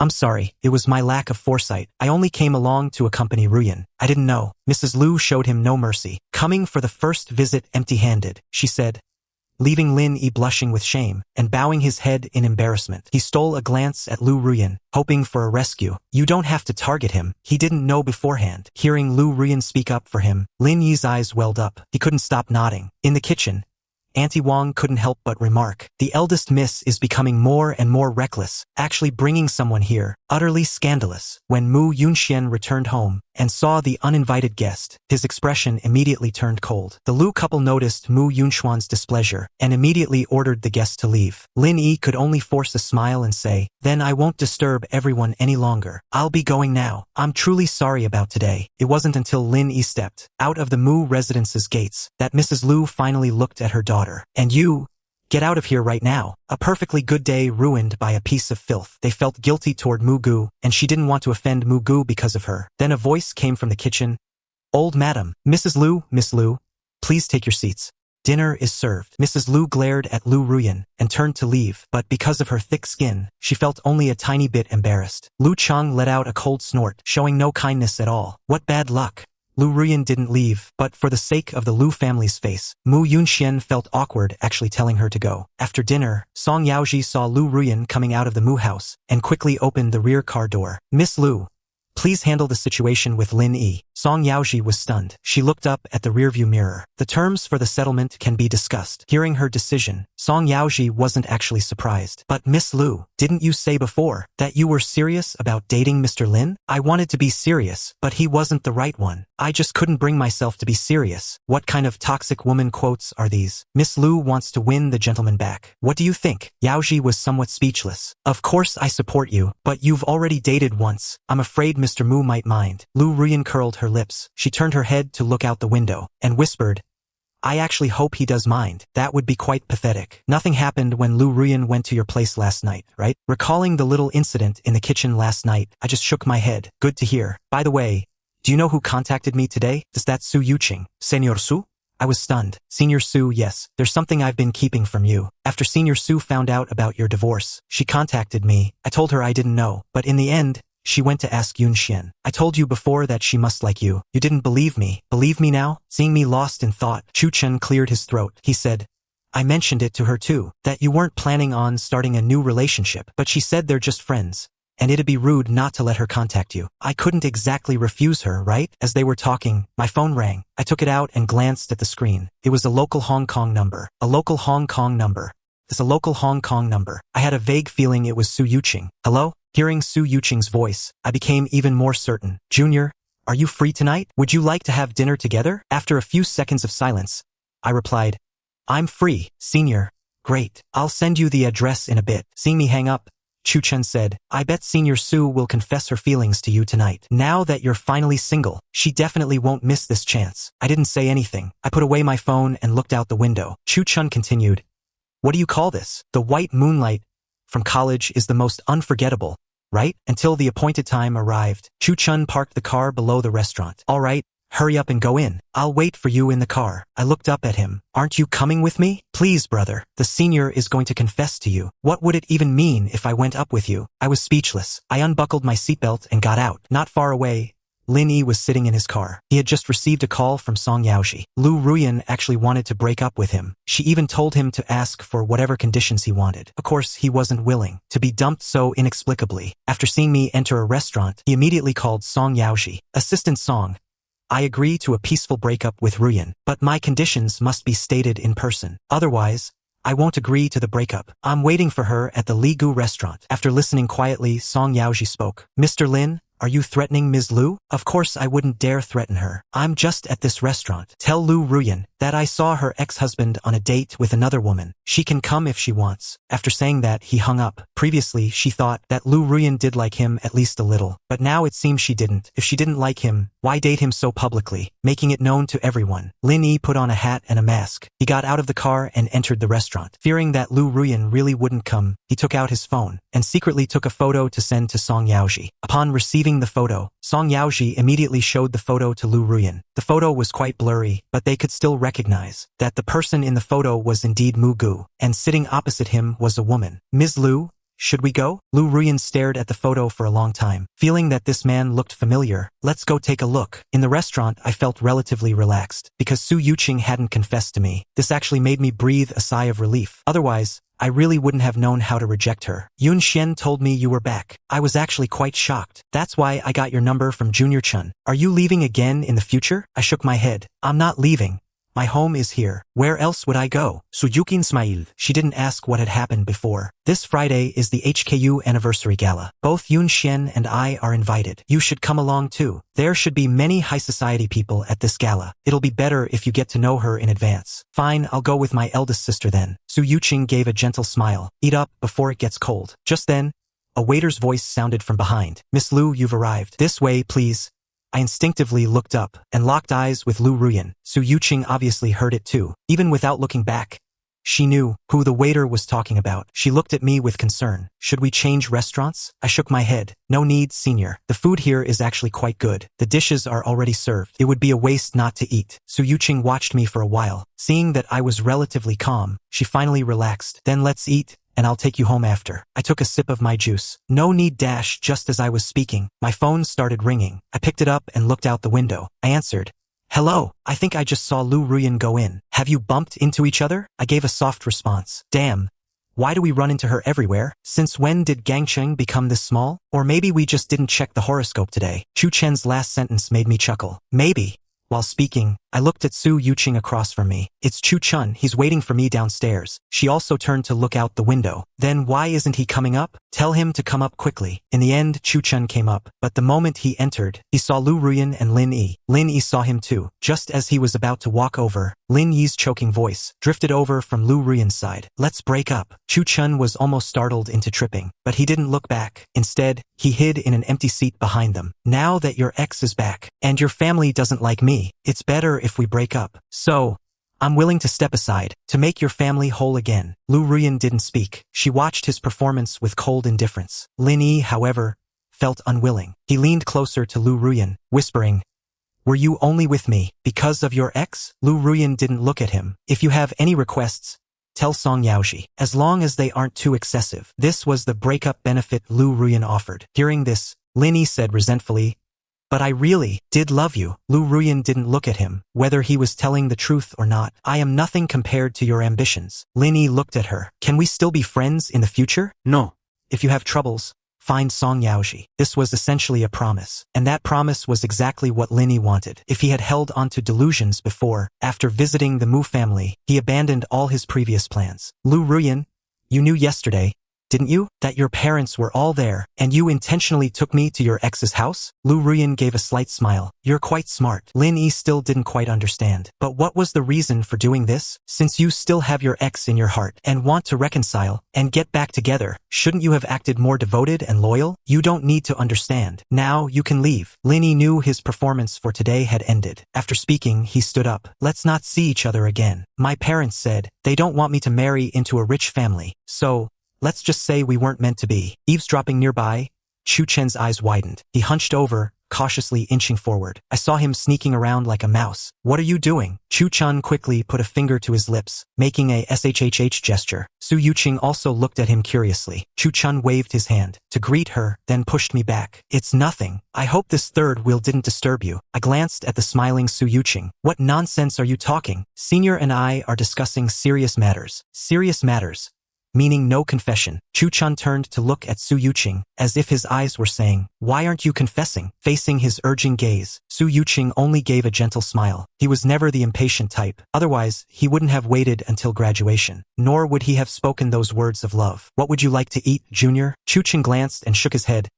I'm sorry, it was my lack of foresight. I only came along to accompany Ruyan. I didn't know. Mrs. Liu showed him no mercy. Coming for the first visit empty-handed, she said, leaving Lin Yi blushing with shame and bowing his head in embarrassment. He stole a glance at Liu Ruyan, hoping for a rescue. You don't have to target him. He didn't know beforehand. Hearing Liu Ruyan speak up for him, Lin Yi's eyes welled up. He couldn't stop nodding. In the kitchen, Auntie Wang couldn't help but remark, the eldest miss is becoming more and more reckless, actually bringing someone here, utterly scandalous. When Mu Yunxian returned home and saw the uninvited guest, his expression immediately turned cold. The Liu couple noticed Mu Yunxuan's displeasure and immediately ordered the guest to leave. Lin Yi could only force a smile and say, then I won't disturb everyone any longer. I'll be going now. I'm truly sorry about today. It wasn't until Lin Yi stepped out of the Mu residence's gates that Mrs. Liu finally looked at her daughter. And you, get out of here right now. A perfectly good day ruined by a piece of filth. They felt guilty toward Mu Gu, and she didn't want to offend Mu Gu because of her. Then a voice came from the kitchen. Old madam, Mrs. Liu, Miss Liu, please take your seats. Dinner is served. Mrs. Liu glared at Liu Ruyan and turned to leave, but because of her thick skin, she felt only a tiny bit embarrassed. Liu Chang let out a cold snort, showing no kindness at all. What bad luck. Liu Ruyan didn't leave, but for the sake of the Liu family's face, Mu Yunxian felt awkward actually telling her to go. After dinner, Song Yaoji saw Liu Ruyan coming out of the Mu house and quickly opened the rear car door. Miss Liu, Please handle the situation with Lin Yi. Song Yaoji was stunned. She looked up at the rearview mirror. The terms for the settlement can be discussed. Hearing her decision, Song Yaoji wasn't actually surprised. But Miss Liu, didn't you say before that you were serious about dating Mr. Lin? I wanted to be serious, but he wasn't the right one. I just couldn't bring myself to be serious. What kind of toxic woman quotes are these? Miss Liu wants to win the gentleman back. What do you think? Yaoji was somewhat speechless. Of course I support you, but you've already dated once. I'm afraid Mr. Mu might mind. Liu Ruyan curled her lips. She turned her head to look out the window and whispered, I actually hope he does mind. That would be quite pathetic. Nothing happened when Liu Ruyan went to your place last night, right? Recalling the little incident in the kitchen last night, I just shook my head. Good to hear. By the way, do you know who contacted me today? Is that Su Yuqing? Senor Su? I was stunned. Senior Su, yes. There's something I've been keeping from you. After Senior Su found out about your divorce, she contacted me. I told her I didn't know, but in the end, she went to ask Yunxian. I told you before that she must like you. You didn't believe me. Believe me now? Seeing me lost in thought, Chu Chen cleared his throat. He said, I mentioned it to her too, that you weren't planning on starting a new relationship, but she said they're just friends. And it'd be rude not to let her contact you. I couldn't exactly refuse her, right? As they were talking, my phone rang. I took it out and glanced at the screen. It was a local Hong Kong number. A local Hong Kong number. It's a local Hong Kong number. I had a vague feeling it was Su Yuqing. Hello? Hearing Su Yuqing's voice, I became even more certain. Junior, are you free tonight? Would you like to have dinner together? After a few seconds of silence, I replied, I'm free, Senior. Great. I'll send you the address in a bit. Seeing me hang up, Chu Chen said, I bet Senior Su will confess her feelings to you tonight. Now that you're finally single, she definitely won't miss this chance. I didn't say anything. I put away my phone and looked out the window. Chu Chen continued, what do you call this? The white moonlight from college is the most unforgettable, right? Until the appointed time arrived. Chu Chen parked the car below the restaurant. All right, hurry up and go in. I'll wait for you in the car. I looked up at him. Aren't you coming with me? Please, brother. The senior is going to confess to you. What would it even mean if I went up with you? I was speechless. I unbuckled my seatbelt and got out. Not far away, Lin Yi was sitting in his car. He had just received a call from Song Yaoji. Liu Ruyan actually wanted to break up with him. She even told him to ask for whatever conditions he wanted. Of course, he wasn't willing to be dumped so inexplicably. After seeing me enter a restaurant, he immediately called Song Yaoji. Assistant Song, I agree to a peaceful breakup with Ruyan, but my conditions must be stated in person. Otherwise, I won't agree to the breakup. I'm waiting for her at the Li Gu restaurant. After listening quietly, Song Yaoji spoke. Mr. Lin, are you threatening Ms. Liu? Of course I wouldn't dare threaten her. I'm just at this restaurant. Tell Liu Ruyan that I saw her ex-husband on a date with another woman. She can come if she wants. After saying that, he hung up. Previously, she thought that Liu Ruyan did like him at least a little. But now it seems she didn't. If she didn't like him, why date him so publicly, making it known to everyone? Lin Yi put on a hat and a mask. He got out of the car and entered the restaurant. Fearing that Liu Ruyan really wouldn't come, he took out his phone and secretly took a photo to send to Song Yaoji. Upon receiving the photo, Song Yaoji immediately showed the photo to Liu Ruyan. The photo was quite blurry, but they could still recognize that the person in the photo was indeed Mu Gu, and sitting opposite him was a woman. Ms. Liu, should we go? Liu Ruyan stared at the photo for a long time, feeling that this man looked familiar. Let's go take a look. In the restaurant, I felt relatively relaxed, because Su Yuqing hadn't confessed to me. This actually made me breathe a sigh of relief. Otherwise, I really wouldn't have known how to reject her. Yun Xian told me you were back. I was actually quite shocked. That's why I got your number from Junior Chun. Are you leaving again in the future? I shook my head. I'm not leaving. My home is here. Where else would I go? Su Yuqing smiled. She didn't ask what had happened before. This Friday is the HKU anniversary gala. Both Yun Xian and I are invited. You should come along too. There should be many high society people at this gala. It'll be better if you get to know her in advance. Fine, I'll go with my eldest sister then. Su Yuqing gave a gentle smile. Eat up before it gets cold. Just then, a waiter's voice sounded from behind. Miss Liu, you've arrived. This way, please. I instinctively looked up and locked eyes with Liu Ruyan. Su Yuqing obviously heard it too. Even without looking back, she knew who the waiter was talking about. She looked at me with concern. Should we change restaurants? I shook my head. No need, senior. The food here is actually quite good. The dishes are already served. It would be a waste not to eat. Su Yuqing watched me for a while. Seeing that I was relatively calm, she finally relaxed. Then let's eat, and I'll take you home after. I took a sip of my juice. No need dash. Just as I was speaking, my phone started ringing. I picked it up and looked out the window. I answered. Hello, I think I just saw Liu Ruyan go in. Have you bumped into each other? I gave a soft response. Damn, Why do we run into her everywhere? Since when did Gangcheng become this small? Or maybe we just didn't check the horoscope today. Chu Chen's last sentence made me chuckle. Maybe. While speaking, I looked at Su Yuqing across from me. It's Chu Chun, he's waiting for me downstairs. She also turned to look out the window. Then why isn't he coming up? Tell him to come up quickly. In the end, Chu Chun came up, but the moment he entered, he saw Liu Ruyan and Lin Yi. Lin Yi saw him too. Just as he was about to walk over, Lin Yi's choking voice drifted over from Liu Ruyan's side. Let's break up. Chu Chun was almost startled into tripping, but he didn't look back. Instead, he hid in an empty seat behind them. Now that your ex is back, and your family doesn't like me, it's better if we break up. So, I'm willing to step aside, to make your family whole again. Liu Ruyan didn't speak. She watched his performance with cold indifference. Lin Yi, however, felt unwilling. He leaned closer to Liu Ruyan, whispering, "Were you only with me because of your ex?" Liu Ruyan didn't look at him. "If you have any requests, tell Song Yaoji, as long as they aren't too excessive." This was the breakup benefit Liu Ruyan offered. Hearing this, Lin Yi said resentfully, "But I really did love you." Liu Ruyan didn't look at him, whether he was telling the truth or not. "I am nothing compared to your ambitions." Lin Yi looked at her. "Can we still be friends in the future?" No. "If you have troubles, find Song Yaoji." This was essentially a promise, and that promise was exactly what Lin Yi wanted. If he had held onto delusions before, after visiting the Mu family, he abandoned all his previous plans. "Liu Ruyan, you knew yesterday, didn't you, that your parents were all there, and you intentionally took me to your ex's house?" Liu Ruyan gave a slight smile. "You're quite smart." Lin Yi still didn't quite understand. "But what was the reason for doing this? Since you still have your ex in your heart, and want to reconcile, and get back together, shouldn't you have acted more devoted and loyal? You don't need to understand. Now you can leave." Lin Yi knew his performance for today had ended. After speaking, he stood up. "Let's not see each other again. My parents said they don't want me to marry into a rich family, so let's just say we weren't meant to be." Eavesdropping nearby, Chu Chen's eyes widened. He hunched over, cautiously inching forward. "I saw him sneaking around like a mouse." "What are you doing?" Chu Chun quickly put a finger to his lips, making a shhh gesture. Su Yuqing also looked at him curiously. Chu Chun waved his hand to greet her, then pushed me back. "It's nothing. I hope this third wheel didn't disturb you." I glanced at the smiling Su Yuqing. "What nonsense are you talking? Senior and I are discussing serious matters." "Serious matters? Meaning no confession." Chu Chun turned to look at Su Yuqing, as if his eyes were saying, "Why aren't you confessing?" Facing his urging gaze, Su Yuqing only gave a gentle smile. He was never the impatient type. Otherwise, he wouldn't have waited until graduation. Nor would he have spoken those words of love. "What would you like to eat, Junior?" Chu Chun glanced and shook his head.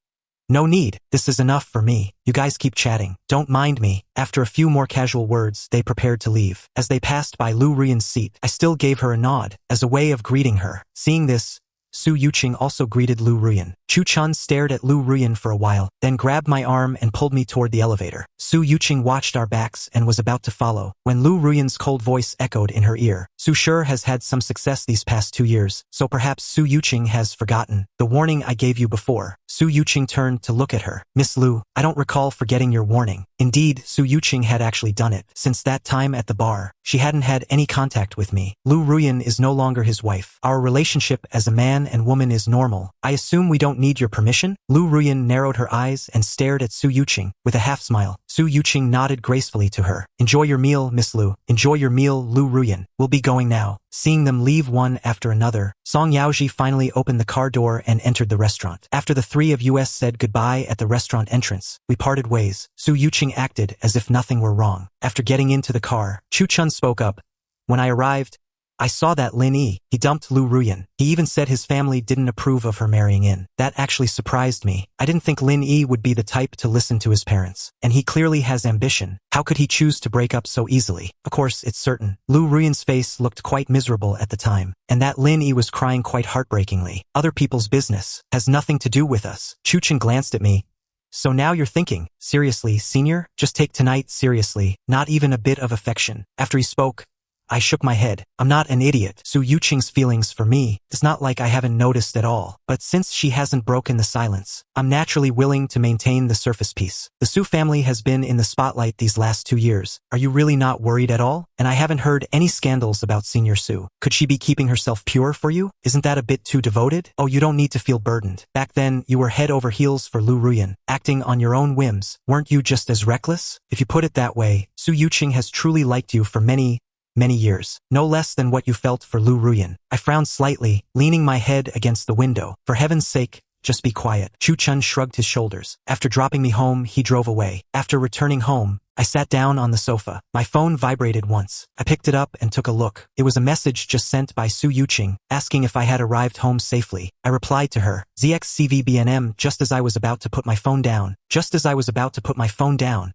"No need, this is enough for me. You guys keep chatting. Don't mind me." After a few more casual words, they prepared to leave. As they passed by Liu Ruyan's seat, I still gave her a nod, as a way of greeting her. Seeing this, Su Yuqing also greeted Liu Ruyan. Chu Chun stared at Liu Ruyan for a while, then grabbed my arm and pulled me toward the elevator. Su Yuqing watched our backs and was about to follow, when Liu Ruyan's cold voice echoed in her ear. "Su sure has had some success these past 2 years, so perhaps Su Yuqing has forgotten the warning I gave you before." Su Yuqing turned to look at her. "Miss Liu, I don't recall forgetting your warning." Indeed, Su Yuqing had actually done it. Since that time at the bar, she hadn't had any contact with me. Liu Ruyan is no longer his wife. Our relationship as a man and woman is normal. I assume we don't need your permission? Liu Ruyan narrowed her eyes and stared at Su Yuqing with a half smile. Su Yuqing nodded gracefully to her. "Enjoy your meal, Miss Liu. Enjoy your meal, Liu Ruyan. We'll be going now." Seeing them leave one after another, Song Yaoji finally opened the car door and entered the restaurant. After the three of us said goodbye at the restaurant entrance, we parted ways. Su Yuqing acted as if nothing were wrong. After getting into the car, Chu Chun spoke up. "When I arrived, I saw that Lin Yi. He dumped Liu Ruyan. He even said his family didn't approve of her marrying in. That actually surprised me. I didn't think Lin Yi would be the type to listen to his parents. And he clearly has ambition. How could he choose to break up so easily? Of course, it's certain. Liu Ruyan's face looked quite miserable at the time, and that Lin Yi was crying quite heartbreakingly. Other people's business has nothing to do with us." Chu Chun glanced at me. "So now you're thinking, seriously, senior? Just take tonight seriously, not even a bit of affection." After he spoke, I shook my head. I'm not an idiot. Su Yuqing's feelings for me, it's not like I haven't noticed at all. But since she hasn't broken the silence, I'm naturally willing to maintain the surface peace. The Su family has been in the spotlight these last 2 years. Are you really not worried at all? And I haven't heard any scandals about Senior Su. Could she be keeping herself pure for you? Isn't that a bit too devoted? Oh, you don't need to feel burdened. Back then, you were head over heels for Liu Ruyan, acting on your own whims. Weren't you just as reckless? If you put it that way, Su Yuqing has truly liked you for many many years. No less than what you felt for Liu Ruyan. I frowned slightly, leaning my head against the window. For heaven's sake, just be quiet. Chu Chun shrugged his shoulders. After dropping me home, he drove away. After returning home, I sat down on the sofa. My phone vibrated once. I picked it up and took a look. It was a message just sent by Su Yuqing, asking if I had arrived home safely. I replied to her, ZXCVBNM, just as I was about to put my phone down.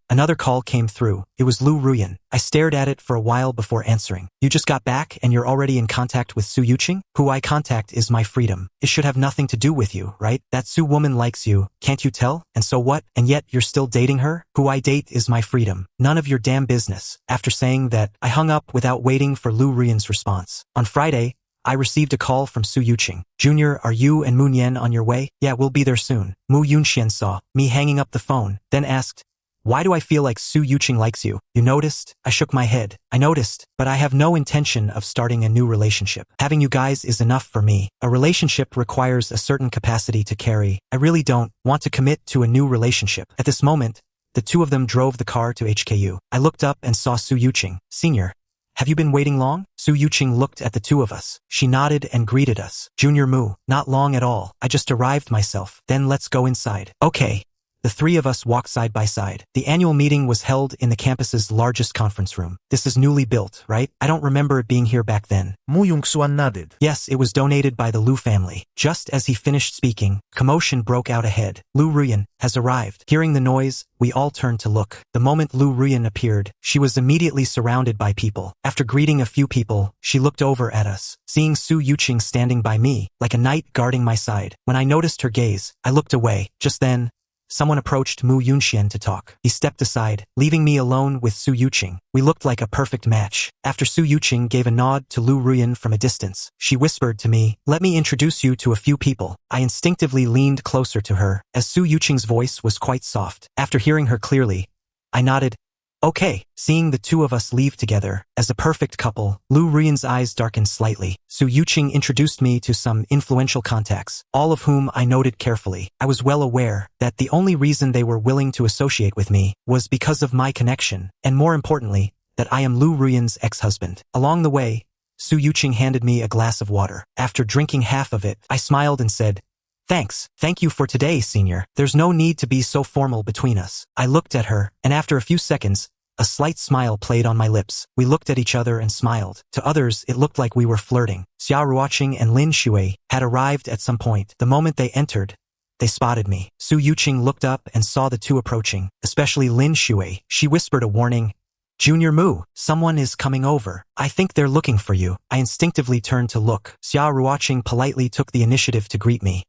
Another call came through. It was Liu Ruyan. I stared at it for a while before answering. You just got back and you're already in contact with Su Yuqing? Who I contact is my freedom. It should have nothing to do with you, right? That Su woman likes you, can't you tell? And so what? And yet you're still dating her? Who I date is my freedom. None of your damn business. After saying that, I hung up without waiting for Liu Ruyan's response. On Friday, I received a call from Su Yuqing. Junior, are you and Moon Yen on your way? Yeah, we'll be there soon. Mu Yunxian saw me hanging up the phone, then asked, why do I feel like Su Yuqing likes you? You noticed? I shook my head. I noticed, but I have no intention of starting a new relationship. Having you guys is enough for me. A relationship requires a certain capacity to carry. I really don't want to commit to a new relationship. At this moment, the two of them drove the car to HKU. I looked up and saw Su Yuqing. Senior, have you been waiting long? Su Yuqing looked at the two of us. She nodded and greeted us. Junior Mu, not long at all. I just arrived myself. Then let's go inside. Okay. The three of us walked side by side. The annual meeting was held in the campus's largest conference room. This is newly built, right? I don't remember it being here back then. Mu Yongsuan nodded. Yes, it was donated by the Liu family. Just as he finished speaking, commotion broke out ahead. Liu Ruyan has arrived. Hearing the noise, we all turned to look. The moment Liu Ruyan appeared, she was immediately surrounded by people. After greeting a few people, she looked over at us, seeing Su Yuqing standing by me, like a knight guarding my side. When I noticed her gaze, I looked away. Just then, someone approached Mu Yunxian to talk. He stepped aside, leaving me alone with Su Yuqing. We looked like a perfect match. After Su Yuqing gave a nod to Liu Ruyan from a distance, she whispered to me, let me introduce you to a few people. I instinctively leaned closer to her, as Su Yuqing's voice was quite soft. After hearing her clearly, I nodded. Okay. Seeing the two of us leave together, as a perfect couple, Liu Ruyan's eyes darkened slightly. Su Yuqing introduced me to some influential contacts, all of whom I noted carefully. I was well aware that the only reason they were willing to associate with me was because of my connection, and more importantly, that I am Liu Ruyan's ex-husband. Along the way, Su Yuqing handed me a glass of water. After drinking half of it, I smiled and said, thanks. Thank you for today, senior. There's no need to be so formal between us. I looked at her, and after a few seconds, a slight smile played on my lips. We looked at each other and smiled. To others, it looked like we were flirting. Xia Ruoqing and Lin Shui had arrived at some point. The moment they entered, they spotted me. Su Yuqing looked up and saw the two approaching, especially Lin Shui. She whispered a warning, Junior Mu, someone is coming over. I think they're looking for you. I instinctively turned to look. Xia Ruoqing politely took the initiative to greet me.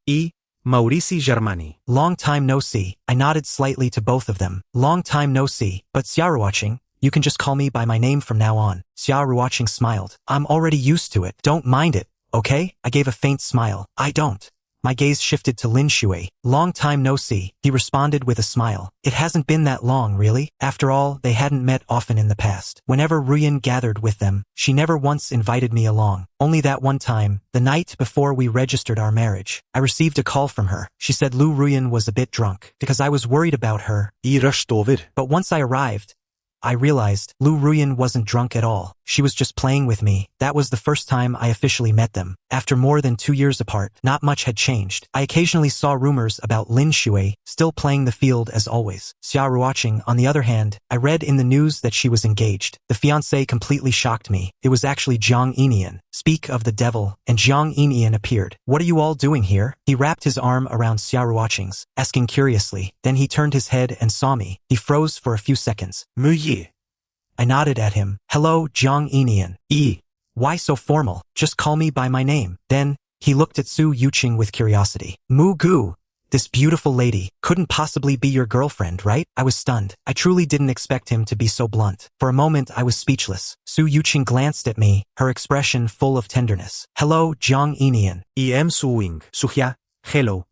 Maurici Germani. Long time no see. I nodded slightly to both of them. Long time no see. But Xia Ruoqing, you can just call me by my name from now on. Xia Ruoqing smiled. I'm already used to it. Don't mind it, okay? I gave a faint smile. I don't. My gaze shifted to Lin Shui. Long time no see. He responded with a smile. It hasn't been that long, really. After all, they hadn't met often in the past. Whenever Ruyan gathered with them, she never once invited me along. Only that one time, the night before we registered our marriage. I received a call from her. She said Liu Ruyan was a bit drunk, because I was worried about her. But once I arrived, I realized Liu Ruyan wasn't drunk at all. She was just playing with me. That was the first time I officially met them. After more than 2 years apart, not much had changed. I occasionally saw rumors about Lin Shui still playing the field as always. Xia Ruoqing, on the other hand, I read in the news that she was engaged. The fiancé completely shocked me. It was actually Jiang Yinian. Speak of the devil, and Jiang Yinian appeared. What are you all doing here? He wrapped his arm around Xia Ruoqing's, asking curiously. Then he turned his head and saw me. He froze for a few seconds. I nodded at him. Hello, Jiang Yinian. Why so formal? Just call me by my name. Then, he looked at Su Yuqing with curiosity. Mu Gu, this beautiful lady, couldn't possibly be your girlfriend, right? I was stunned. I truly didn't expect him to be so blunt. For a moment, I was speechless. Su Yuqing glanced at me, her expression full of tenderness. Hello, Jiang Yinian. Suing. Suhya. Hello.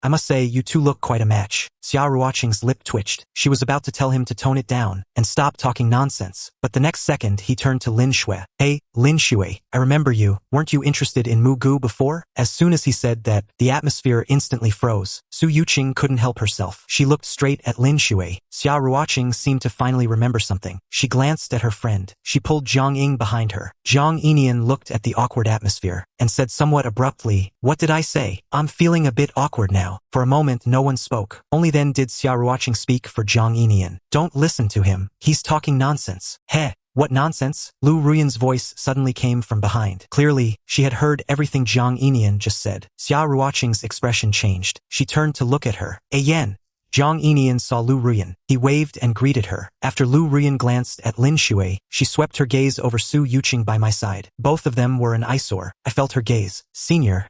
I must say, you two look quite a match. Xia Ruoqing's lip twitched. She was about to tell him to tone it down and stop talking nonsense, but the next second he turned to Lin Shui. Hey, Lin Shui, I remember you. Weren't you interested in Mu Gu before? As soon as he said that, the atmosphere instantly froze. Su Yuqing couldn't help herself. She looked straight at Lin Shui. Xia Ruoqing seemed to finally remember something. She glanced at her friend. She pulled Zhang Ying behind her. Zhang Yinian looked at the awkward atmosphere and said somewhat abruptly, "What did I say? I'm feeling a bit awkward now." For a moment no one spoke. Only then did Xia Ruoqing speak for Zhang Yinian. "Don't listen to him. He's talking nonsense." "Heh. What nonsense?" Liu Ruyan's voice suddenly came from behind. Clearly, she had heard everything Zhang Yinian just said. Xia Ruoqing's expression changed. She turned to look at her. Yan. Zhang Yinian saw Liu Ruyan. He waved and greeted her. After Liu Ruyan glanced at Lin Shui, she swept her gaze over Su Yuqing by my side. Both of them were an eyesore. I felt her gaze. "Senior,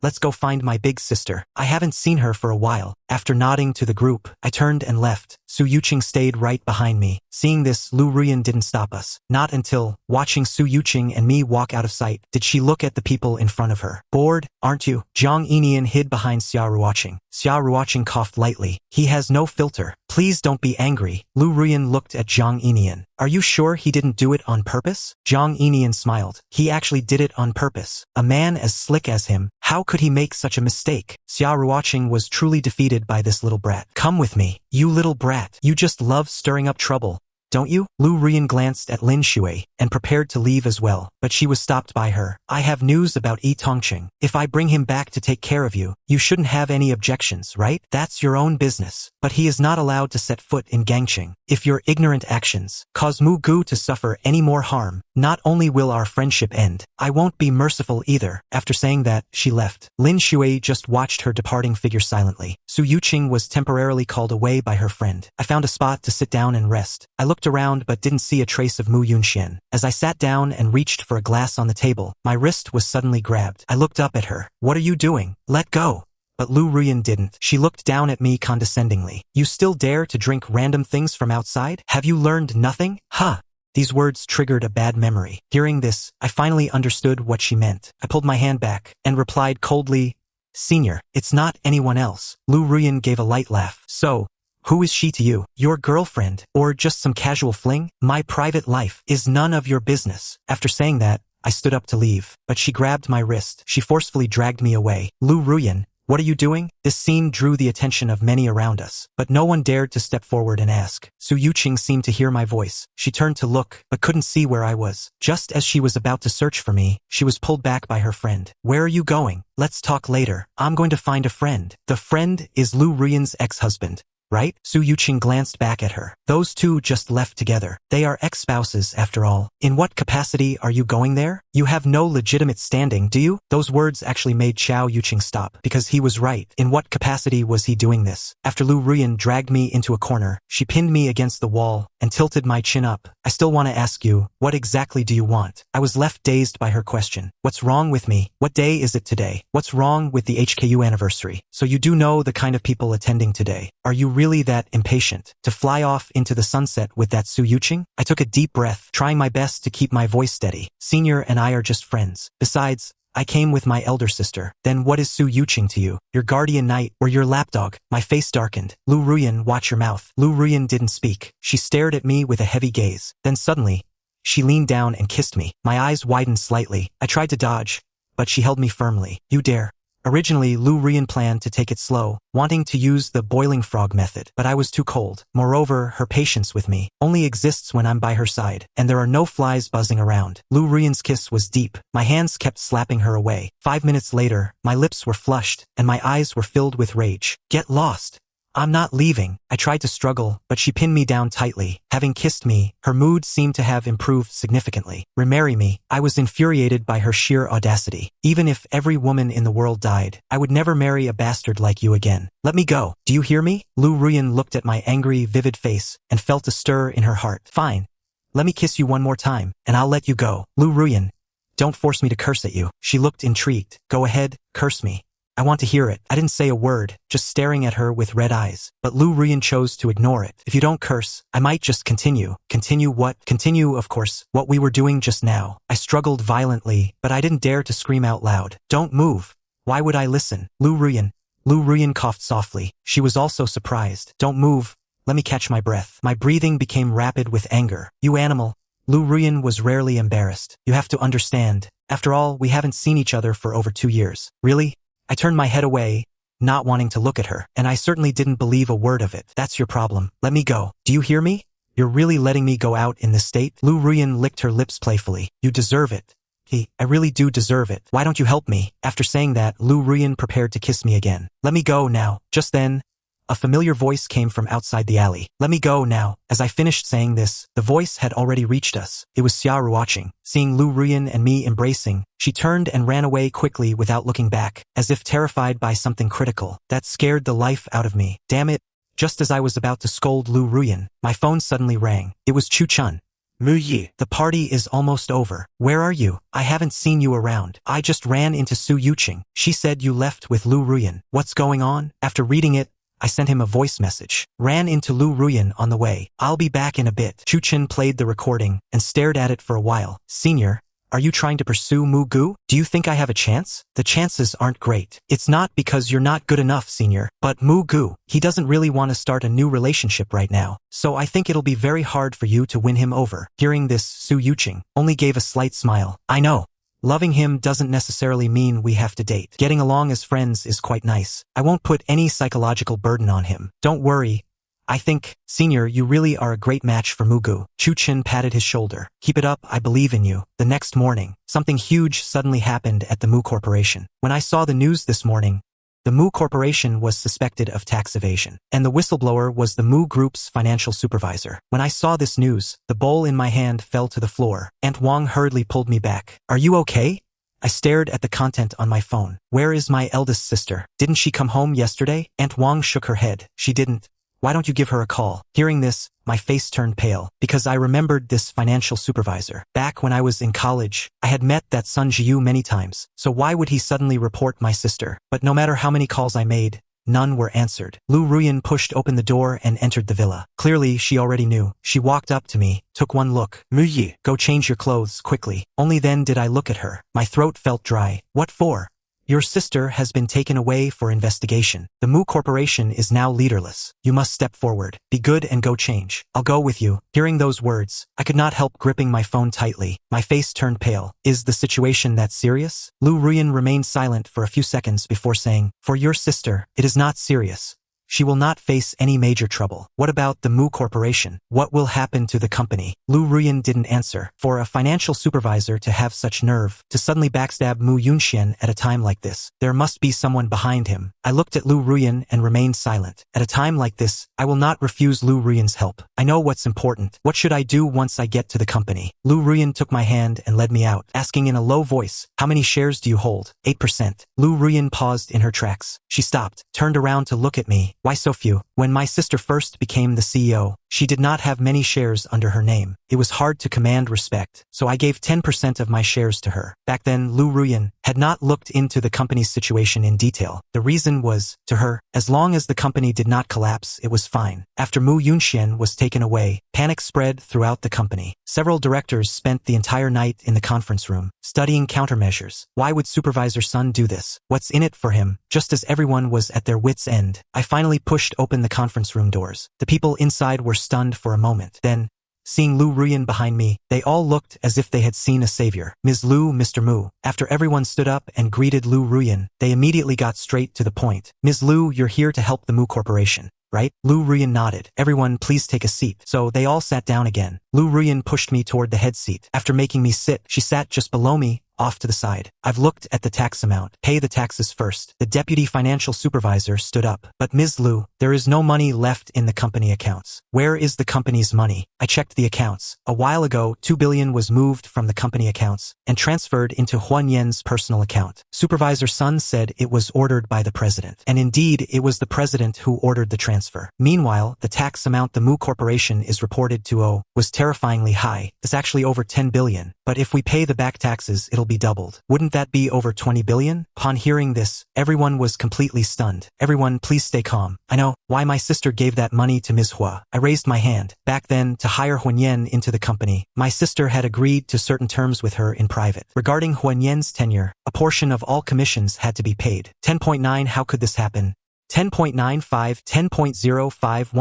let's go find my big sister. I haven't seen her for a while." After nodding to the group, I turned and left. Su Yuqing stayed right behind me. Seeing this, Liu Ruyan didn't stop us. Not until, watching Su Yuqing and me walk out of sight, did she look at the people in front of her. "Bored, aren't you?" Zhang Yinian hid behind Xia Ruoqing. Xia Ruoqing coughed lightly. "He has no filter. Please don't be angry." Liu Ruyan looked at Zhang Yinian. "Are you sure he didn't do it on purpose?" Zhang Yinian smiled. "He actually did it on purpose. A man as slick as him, how could he make such a mistake?" Xia Ruoqing was truly defeated by this little brat. "Come with me, you little brat. You just love stirring up trouble, don't you?" Liu Ruyan glanced at Lin Shui and prepared to leave as well, but she was stopped by her. "I have news about Yi Tongqing. If I bring him back to take care of you, you shouldn't have any objections, right? That's your own business. But he is not allowed to set foot in Gangqing. If your ignorant actions cause Mu Gu to suffer any more harm, not only will our friendship end, I won't be merciful either." After saying that, she left. Lin Shui just watched her departing figure silently. Su Yuqing was temporarily called away by her friend. I found a spot to sit down and rest. I looked around but didn't see a trace of Mu Yunxian. As I sat down and reached for a glass on the table, my wrist was suddenly grabbed. I looked up at her. "What are you doing? Let go." But Liu Ruyan didn't. She looked down at me condescendingly. "You still dare to drink random things from outside? Have you learned nothing? Huh." These words triggered a bad memory. Hearing this, I finally understood what she meant. I pulled my hand back and replied coldly, "Senior, it's not anyone else." Liu Ruyan gave a light laugh. "So, who is she to you? Your girlfriend? Or just some casual fling? My private life is none of your business." After saying that, I stood up to leave, but she grabbed my wrist. She forcefully dragged me away. "Liu Ruyan, what are you doing?" This scene drew the attention of many around us, but no one dared to step forward and ask. Su Yuqing seemed to hear my voice. She turned to look, but couldn't see where I was. Just as she was about to search for me, she was pulled back by her friend. "Where are you going? Let's talk later. I'm going to find a friend." "The friend is Liu Ruyan's ex-husband, right?" Su Yuqing glanced back at her. "Those two just left together. They are ex-spouses after all. In what capacity are you going there? You have no legitimate standing, do you?" Those words actually made Xiao Yuqing stop, because he was right. In what capacity was he doing this? After Liu Ruyan dragged me into a corner, she pinned me against the wall and tilted my chin up. "I still want to ask you, what exactly do you want?" I was left dazed by her question. "What's wrong with me? What day is it today? What's wrong with the HKU anniversary? So you do know the kind of people attending today. Are you really that impatient to fly off into the sunset with that Su Yuqing?" I took a deep breath, trying my best to keep my voice steady. "Senior and I are just friends. Besides, I came with my elder sister." "Then what is Su Yuqing to you? Your guardian knight or your lapdog?" My face darkened. "Liu Ruyan, watch your mouth." Liu Ruyan didn't speak. She stared at me with a heavy gaze. Then suddenly, she leaned down and kissed me. My eyes widened slightly. I tried to dodge, but she held me firmly. "You dare." Originally, Liu Ruyan planned to take it slow, wanting to use the boiling frog method, but I was too cold. Moreover, her patience with me only exists when I'm by her side, and there are no flies buzzing around. Liu Ruyan's kiss was deep. My hands kept slapping her away. 5 minutes later, my lips were flushed, and my eyes were filled with rage. "Get lost. I'm not leaving." I tried to struggle, but she pinned me down tightly. Having kissed me, her mood seemed to have improved significantly. "Remarry me." I was infuriated by her sheer audacity. "Even if every woman in the world died, I would never marry a bastard like you again. Let me go. Do you hear me?" Liu Ruyan looked at my angry, vivid face and felt a stir in her heart. "Fine. Let me kiss you one more time, and I'll let you go." "Liu Ruyan, don't force me to curse at you." She looked intrigued. "Go ahead, curse me. I want to hear it." I didn't say a word, just staring at her with red eyes. But Liu Ruyan chose to ignore it. "If you don't curse, I might just continue." "Continue what?" "Continue, of course, what we were doing just now." I struggled violently, but I didn't dare to scream out loud. "Don't move. Why would I listen?" "Liu Ruyan, Liu Ruyan coughed softly. She was also surprised. Don't move. Let me catch my breath. My breathing became rapid with anger. You animal. Liu Ruyan was rarely embarrassed. You have to understand. After all, we haven't seen each other for over 2 years. Really? I turned my head away, not wanting to look at her, and I certainly didn't believe a word of it. That's your problem. Let me go. Do you hear me? You're really letting me go out in this state? Liu Ruyan licked her lips playfully. You deserve it. I really do deserve it. Why don't you help me? After saying that, Liu Ruyan prepared to kiss me again. Let me go now. Just then, a familiar voice came from outside the alley. Let me go now. As I finished saying this, the voice had already reached us. It was Xia Ruoqing. Seeing Liu Ruyan and me embracing, she turned and ran away quickly without looking back, as if terrified by something critical. That scared the life out of me. Damn it. Just as I was about to scold Liu Ruyan, my phone suddenly rang. It was Chu Chun. Mu Yi. The party is almost over. Where are you? I haven't seen you around. I just ran into Su Yuqing. She said you left with Liu Ruyan. What's going on? After reading it, I sent him a voice message. Ran into Liu Ruyan on the way. I'll be back in a bit. Chu Chen played the recording and stared at it for a while. Senior, are you trying to pursue Mu Gu? Do you think I have a chance? The chances aren't great. It's not because you're not good enough, Senior. But Mu Gu, he doesn't really want to start a new relationship right now. So I think it'll be very hard for you to win him over. Hearing this, Su Yuqing only gave a slight smile. I know. Loving him doesn't necessarily mean we have to date. Getting along as friends is quite nice. I won't put any psychological burden on him. Don't worry. I think, Senior, you really are a great match for Mugu. Chu Chen patted his shoulder. Keep it up, I believe in you. The next morning, something huge suddenly happened at the Mu Corporation. When I saw the news this morning, the Mu Corporation was suspected of tax evasion, and the whistleblower was the Mu Group's financial supervisor. When I saw this news, the bowl in my hand fell to the floor. Aunt Wang hurriedly pulled me back. Are you okay? I stared at the content on my phone. Where is my eldest sister? Didn't she come home yesterday? Aunt Wang shook her head. She didn't. Why don't you give her a call? Hearing this, my face turned pale, because I remembered this financial supervisor. Back when I was in college, I had met that Sun Jiu many times, so why would he suddenly report my sister? But no matter how many calls I made, none were answered. Liu Ruyan pushed open the door and entered the villa. Clearly, she already knew. She walked up to me, took one look. Mu Yi, go change your clothes quickly. Only then did I look at her. My throat felt dry. What for? Your sister has been taken away for investigation. The Mu Corporation is now leaderless. You must step forward. Be good and go change. I'll go with you. Hearing those words, I could not help gripping my phone tightly. My face turned pale. Is the situation that serious? Liu Ruyan remained silent for a few seconds before saying, For your sister, it is not serious. She will not face any major trouble. What about the Mu Corporation? What will happen to the company? Liu Ruyan didn't answer. For a financial supervisor to have such nerve, to suddenly backstab Mu Yunxian at a time like this, there must be someone behind him. I looked at Liu Ruyan and remained silent. At a time like this, I will not refuse Liu Ruyan's help. I know what's important. What should I do once I get to the company? Liu Ruyan took my hand and led me out, asking in a low voice, How many shares do you hold? 8%. Liu Ruyan paused in her tracks. She stopped, turned around to look at me. Why so few? When my sister first became the CEO, she did not have many shares under her name. It was hard to command respect, so I gave 10% of my shares to her. Back then, Liu Ruyan had not looked into the company's situation in detail. The reason was, to her, as long as the company did not collapse, it was fine. After Mu Yunxian was taken away, panic spread throughout the company. Several directors spent the entire night in the conference room, studying countermeasures. Why would Supervisor Sun do this? What's in it for him? Just as everyone was at their wits' end, I finally pushed open the conference room doors. The people inside were stunned for a moment. Then, seeing Liu Ruyan behind me, they all looked as if they had seen a savior. Ms. Liu, Mr. Mu. After everyone stood up and greeted Liu Ruyan, they immediately got straight to the point. Ms. Liu, you're here to help the Mu Corporation, right? Liu Ruyan nodded. Everyone, please take a seat. So they all sat down again. Liu Ruyan pushed me toward the head seat. After making me sit, she sat just below me, off to the side. I've looked at the tax amount. Pay the taxes first. The deputy financial supervisor stood up. But Ms. Liu, there is no money left in the company accounts. Where is the company's money? I checked the accounts. A while ago, 2 billion was moved from the company accounts and transferred into Huan Yan's personal account. Supervisor Sun said it was ordered by the president. And indeed, it was the president who ordered the transfer. Meanwhile, the tax amount the Mu Corporation is reported to owe was terrifyingly high. It's actually over 10 billion. but if we pay the back taxes it'll be doubled. Wouldn't that be over 20 billion? Upon hearing this, everyone was completely stunned. Everyone, please stay calm. I know why my sister gave that money to Ms. Hua. I raised my hand. Back then, to hire Huanyan into the company, my sister had agreed to certain terms with her in private. Regarding Huanyan's tenure, a portion of all commissions had to be paid. 10.9 How could this happen? 10.95, 10.05,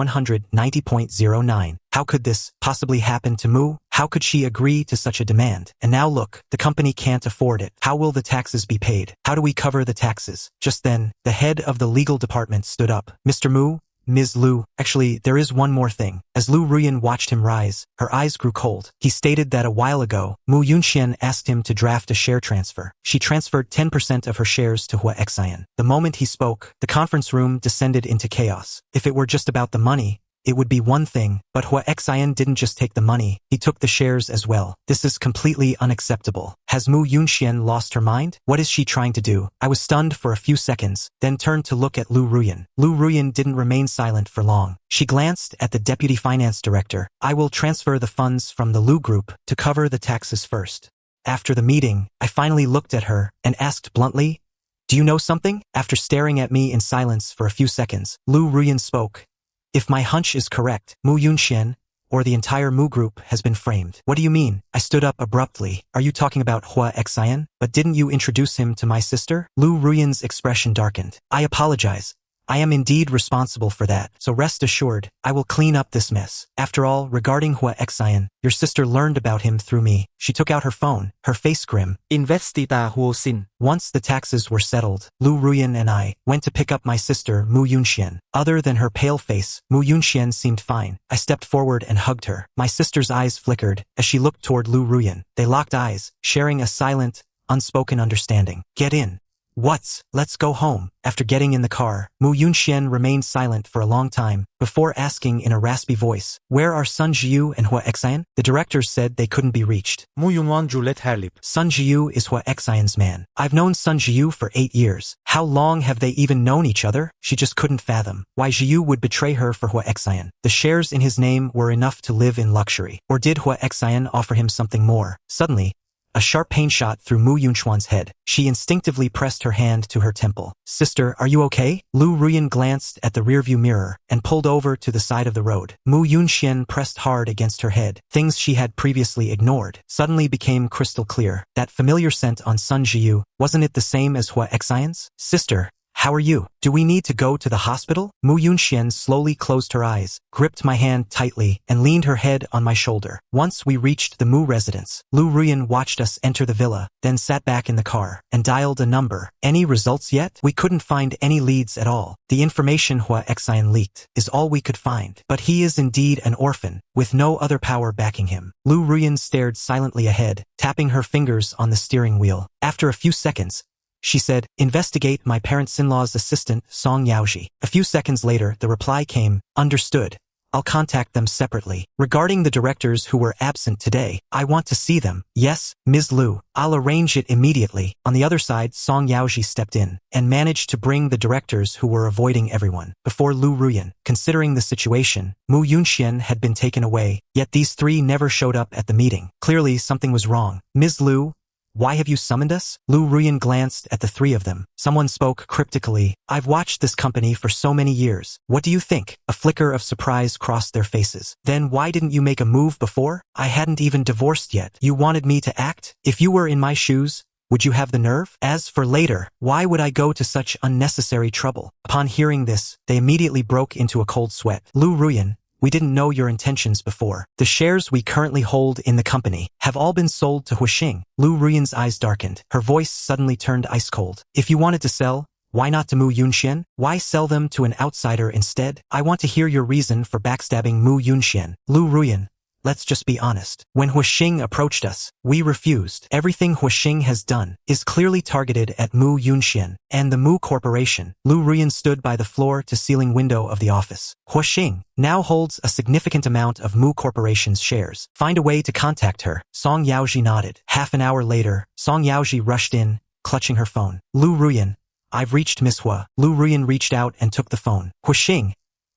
190.09. How could this possibly happen to Mu? How could she agree to such a demand? And now look, the company can't afford it. How will the taxes be paid? How do we cover the taxes? Just then, the head of the legal department stood up. Mr. Mu, Ms. Liu, actually, there is one more thing. As Liu Ruyan watched him rise, her eyes grew cold. He stated that a while ago, Mu Yunxian asked him to draft a share transfer. She transferred 10% of her shares to Hua Xian. The moment he spoke, the conference room descended into chaos. If it were just about the money, it would be one thing, but Hua Xian didn't just take the money, he took the shares as well. This is completely unacceptable. Has Mu Yunxian lost her mind? What is she trying to do? I was stunned for a few seconds, then turned to look at Liu Ruyan. Liu Ruyan didn't remain silent for long. She glanced at the deputy finance director. I will transfer the funds from the Liu group to cover the taxes first. After the meeting, I finally looked at her and asked bluntly, do you know something? After staring at me in silence for a few seconds, Liu Ruyan spoke. If my hunch is correct, Mu Yunxian, or the entire Mu group, has been framed. What do you mean? I stood up abruptly. Are you talking about Hua Xian? But didn't you introduce him to my sister? Liu Ruyan's expression darkened. I apologize. I am indeed responsible for that, so rest assured, I will clean up this mess. After all, regarding Hua Xian, your sister learned about him through me. She took out her phone, her face grim. Investita huosin. Once the taxes were settled, Liu Ruyan and I went to pick up my sister, Mu Yunxian. Other than her pale face, Mu Yunxian seemed fine. I stepped forward and hugged her. My sister's eyes flickered as she looked toward Liu Ruyan. They locked eyes, sharing a silent, unspoken understanding. Get in. Let's go home. After getting in the car, Mu Yunxian remained silent for a long time, before asking in a raspy voice, where are Sun Jiu and Hua Xian? The directors said they couldn't be reached. Mu Yunwan Julet Herlip. Sun Jiu is Hua Xian's man. I've known Sun Jiu for 8 years. How long have they even known each other? She just couldn't fathom why Jiu would betray her for Hua Xian. The shares in his name were enough to live in luxury. Or did Hua Xian offer him something more? Suddenly, a sharp pain shot through Mu Yunxuan's head. She instinctively pressed her hand to her temple. Sister, are you okay? Liu Ruyan glanced at the rearview mirror and pulled over to the side of the road. Mu Yunxian pressed hard against her head. Things she had previously ignored suddenly became crystal clear. That familiar scent on Sun Jiu, wasn't it the same as Hua Xian's? Sister, how are you? Do we need to go to the hospital? Mu Yunxian slowly closed her eyes, gripped my hand tightly, and leaned her head on my shoulder. Once we reached the Mu residence, Liu Ruyan watched us enter the villa, then sat back in the car, and dialed a number. Any results yet? We couldn't find any leads at all. The information Hua Xian leaked is all we could find. But he is indeed an orphan, with no other power backing him. Liu Ruyan stared silently ahead, tapping her fingers on the steering wheel. After a few seconds, she said, investigate my parents-in-law's assistant, Song Yaoji. A few seconds later, the reply came, understood. I'll contact them separately. Regarding the directors who were absent today, I want to see them. Yes, Ms. Liu, I'll arrange it immediately. On the other side, Song Yaoji stepped in and managed to bring the directors who were avoiding everyone before Liu Ruyan. Considering the situation, Mu Yunxian had been taken away, yet these three never showed up at the meeting. Clearly, something was wrong. Ms. Liu, why have you summoned us? Liu Ruyan glanced at the three of them. Someone spoke cryptically. I've watched this company for so many years. What do you think? A flicker of surprise crossed their faces. Then why didn't you make a move before? I hadn't even divorced yet. You wanted me to act? If you were in my shoes, would you have the nerve? As for later, why would I go to such unnecessary trouble? Upon hearing this, they immediately broke into a cold sweat. Liu Ruyan, we didn't know your intentions before. The shares we currently hold in the company have all been sold to Huixing. Liu Ruyan's eyes darkened. Her voice suddenly turned ice cold. If you wanted to sell, why not to Mu Yunxian? Why sell them to an outsider instead? I want to hear your reason for backstabbing Mu Yunxian. Liu Ruyan, let's just be honest. When Huixing approached us, we refused. Everything Huixing has done is clearly targeted at Mu Yunxian and the Mu Corporation. Liu Ruyan stood by the floor-to-ceiling window of the office. Huixing now holds a significant amount of Mu Corporation's shares. Find a way to contact her. Song Yaoji nodded. Half an hour later, Song Yaoji rushed in, clutching her phone. Liu Ruyan, I've reached Miss Hua. Liu Ruyan reached out and took the phone. Huixing,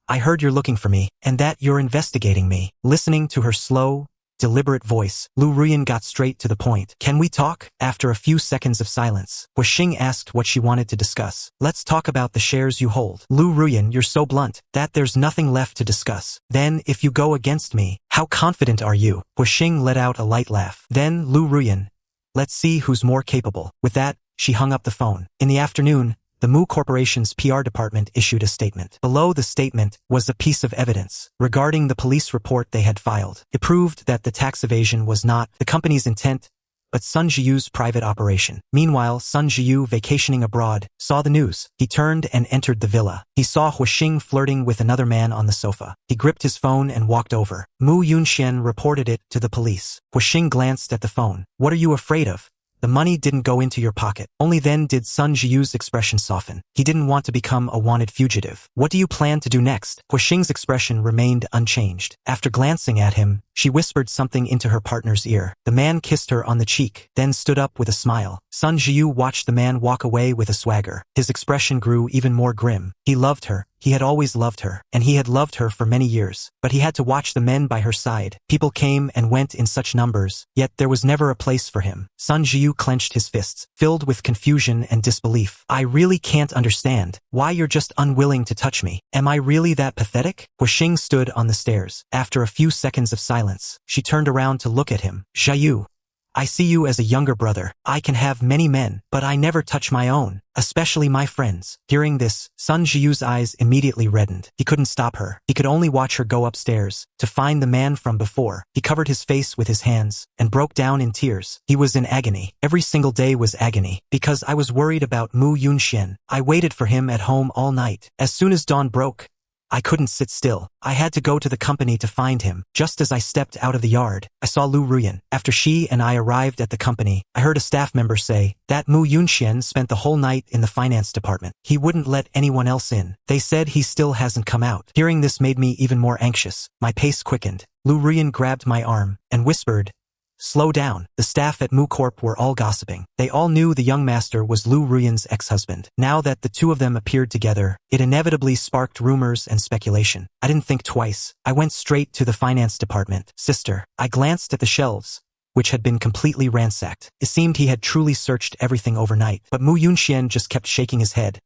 I heard you're looking for me, and that you're investigating me. Listening to her slow, deliberate voice. Liu Ruyan got straight to the point. Can we talk? After a few seconds of silence, Yuqing asked what she wanted to discuss. Let's talk about the shares you hold. Liu Ruyan, you're so blunt that there's nothing left to discuss. Then, if you go against me, how confident are you? Yuqing let out a light laugh. Then, Liu Ruyan, let's see who's more capable. With that, she hung up the phone. In the afternoon, the Mu Corporation's PR department issued a statement. Below the statement was a piece of evidence regarding the police report they had filed. It proved that the tax evasion was not the company's intent, but Sun Zhiyu's private operation. Meanwhile, Sun Zhiyu, vacationing abroad, saw the news. He turned and entered the villa. He saw Yuqing flirting with another man on the sofa. He gripped his phone and walked over. Mu Yunxian reported it to the police. Yuqing glanced at the phone. What are you afraid of? The money didn't go into your pocket. Only then did Sun Zhiyu's expression soften. He didn't want to become a wanted fugitive. What do you plan to do next? Yuqing's expression remained unchanged. After glancing at him, she whispered something into her partner's ear. The man kissed her on the cheek, then stood up with a smile. Sun Zhiyu watched the man walk away with a swagger. His expression grew even more grim. He loved her. He had always loved her, and he had loved her for many years. But he had to watch the men by her side. People came and went in such numbers, yet there was never a place for him. Sun Zhiyu clenched his fists, filled with confusion and disbelief. I really can't understand why you're just unwilling to touch me. Am I really that pathetic? Yuqing stood on the stairs. After a few seconds of silence, she turned around to look at him. Zhiyu, I see you as a younger brother. I can have many men, but I never touch my own, especially my friends. Hearing this, Sun Zhiyu's eyes immediately reddened. He couldn't stop her. He could only watch her go upstairs to find the man from before. He covered his face with his hands and broke down in tears. He was in agony. Every single day was agony, because I was worried about Mu Yunxian. I waited for him at home all night. As soon as dawn broke, I couldn't sit still. I had to go to the company to find him. Just as I stepped out of the yard, I saw Liu Ruyan. After she and I arrived at the company, I heard a staff member say that Mu Yunxian spent the whole night in the finance department. He wouldn't let anyone else in. They said he still hasn't come out. Hearing this made me even more anxious. My pace quickened. Liu Ruyan grabbed my arm and whispered, slow down. The staff at Mu Corp were all gossiping. They all knew the young master was Liu Ruyan's ex-husband. Now that the two of them appeared together, it inevitably sparked rumors and speculation. I didn't think twice. I went straight to the finance department. Sister, I glanced at the shelves, which had been completely ransacked. It seemed he had truly searched everything overnight. But Mu Yunxian just kept shaking his head,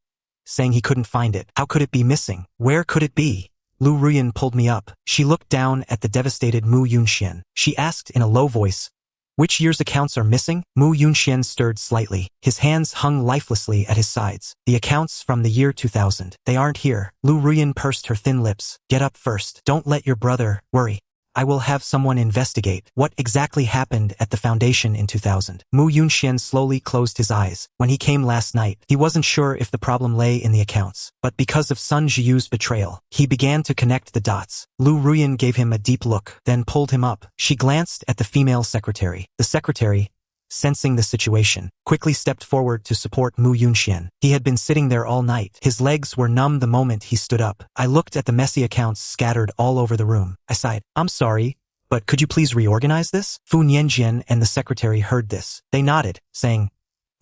saying he couldn't find it. How could it be missing? Where could it be? Liu Ruyan pulled me up. She looked down at the devastated Mu Yunxian. She asked in a low voice, which year's accounts are missing? Mu Yunxian stirred slightly. His hands hung lifelessly at his sides. The accounts from the year 2000. They aren't here. Liu Ruyan pursed her thin lips. Get up first. Don't let your brother worry. I will have someone investigate what exactly happened at the foundation in 2000. Mu Yunxian slowly closed his eyes. When he came last night, he wasn't sure if the problem lay in the accounts. But because of Sun Zhiyu's betrayal, he began to connect the dots. Liu Ruyan gave him a deep look, then pulled him up. She glanced at the female secretary. The secretary, sensing the situation, quickly stepped forward to support Mu Yunxian. He had been sitting there all night. His legs were numb the moment he stood up. I looked at the messy accounts scattered all over the room. I sighed. I'm sorry, but could you please reorganize this? Fu Nianjian and the secretary heard this. They nodded, saying,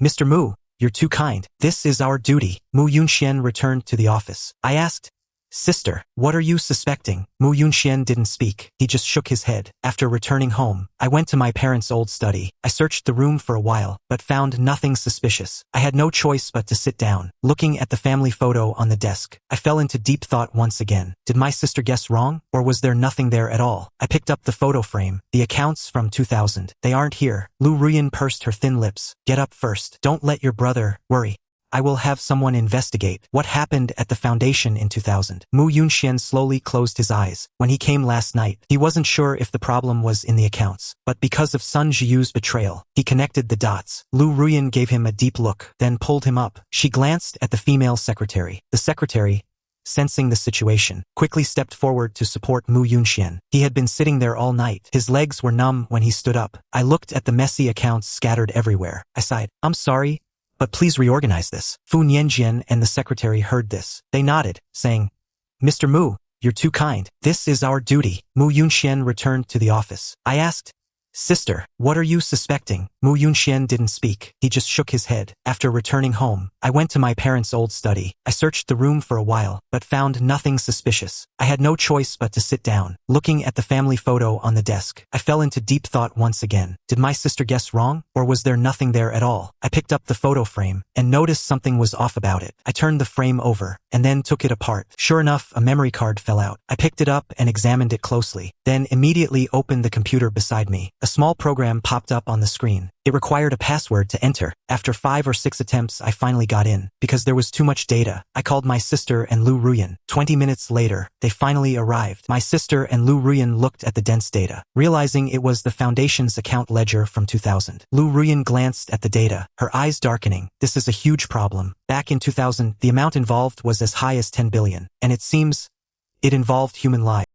Mr. Mu, you're too kind. This is our duty. Mu Yunxian returned to the office. I asked, Sister, what are you suspecting? Mu Yunxian didn't speak. He just shook his head. After returning home, I went to my parents' old study. I searched the room for a while, but found nothing suspicious. I had no choice but to sit down. Looking at the family photo on the desk, I fell into deep thought once again. Did my sister guess wrong, or was there nothing there at all? I picked up the photo frame. The accounts from 2000. They aren't here. Liu Ruyan pursed her thin lips. Get up first. Don't let your brother worry. I will have someone investigate what happened at the foundation in 2000. Mu Yunxian slowly closed his eyes. When he came last night, he wasn't sure if the problem was in the accounts. But because of Sun Zhiyu's betrayal, he connected the dots. Liu Ruyan gave him a deep look, then pulled him up. She glanced at the female secretary. The secretary, sensing the situation, quickly stepped forward to support Mu Yunxian. He had been sitting there all night. His legs were numb when he stood up. I looked at the messy accounts scattered everywhere. I sighed. I'm sorry, but please reorganize this. Fu Nianjian and the secretary heard this. They nodded, saying, Mr. Mu, you're too kind. This is our duty. Mu Yunxian returned to the office. I asked, Sister, what are you suspecting? Mu Yunxian didn't speak. He just shook his head. After returning home, I went to my parents' old study. I searched the room for a while, but found nothing suspicious. I had no choice but to sit down. Looking at the family photo on the desk, I fell into deep thought once again. Did my sister guess wrong? Or was there nothing there at all? I picked up the photo frame and noticed something was off about it. I turned the frame over and then took it apart. Sure enough, a memory card fell out. I picked it up and examined it closely, then immediately opened the computer beside me. A small program popped up on the screen. It required a password to enter. After 5 or 6 attempts, I finally got in. Because there was too much data, I called my sister and Liu Ruyan. 20 minutes later, they finally arrived. My sister and Liu Ruyan looked at the dense data, realizing it was the Foundation's account ledger from 2000. Liu Ruyan glanced at the data, her eyes darkening. This is a huge problem. Back in 2000, the amount involved was as high as 10 billion, and it seems it involved human lives.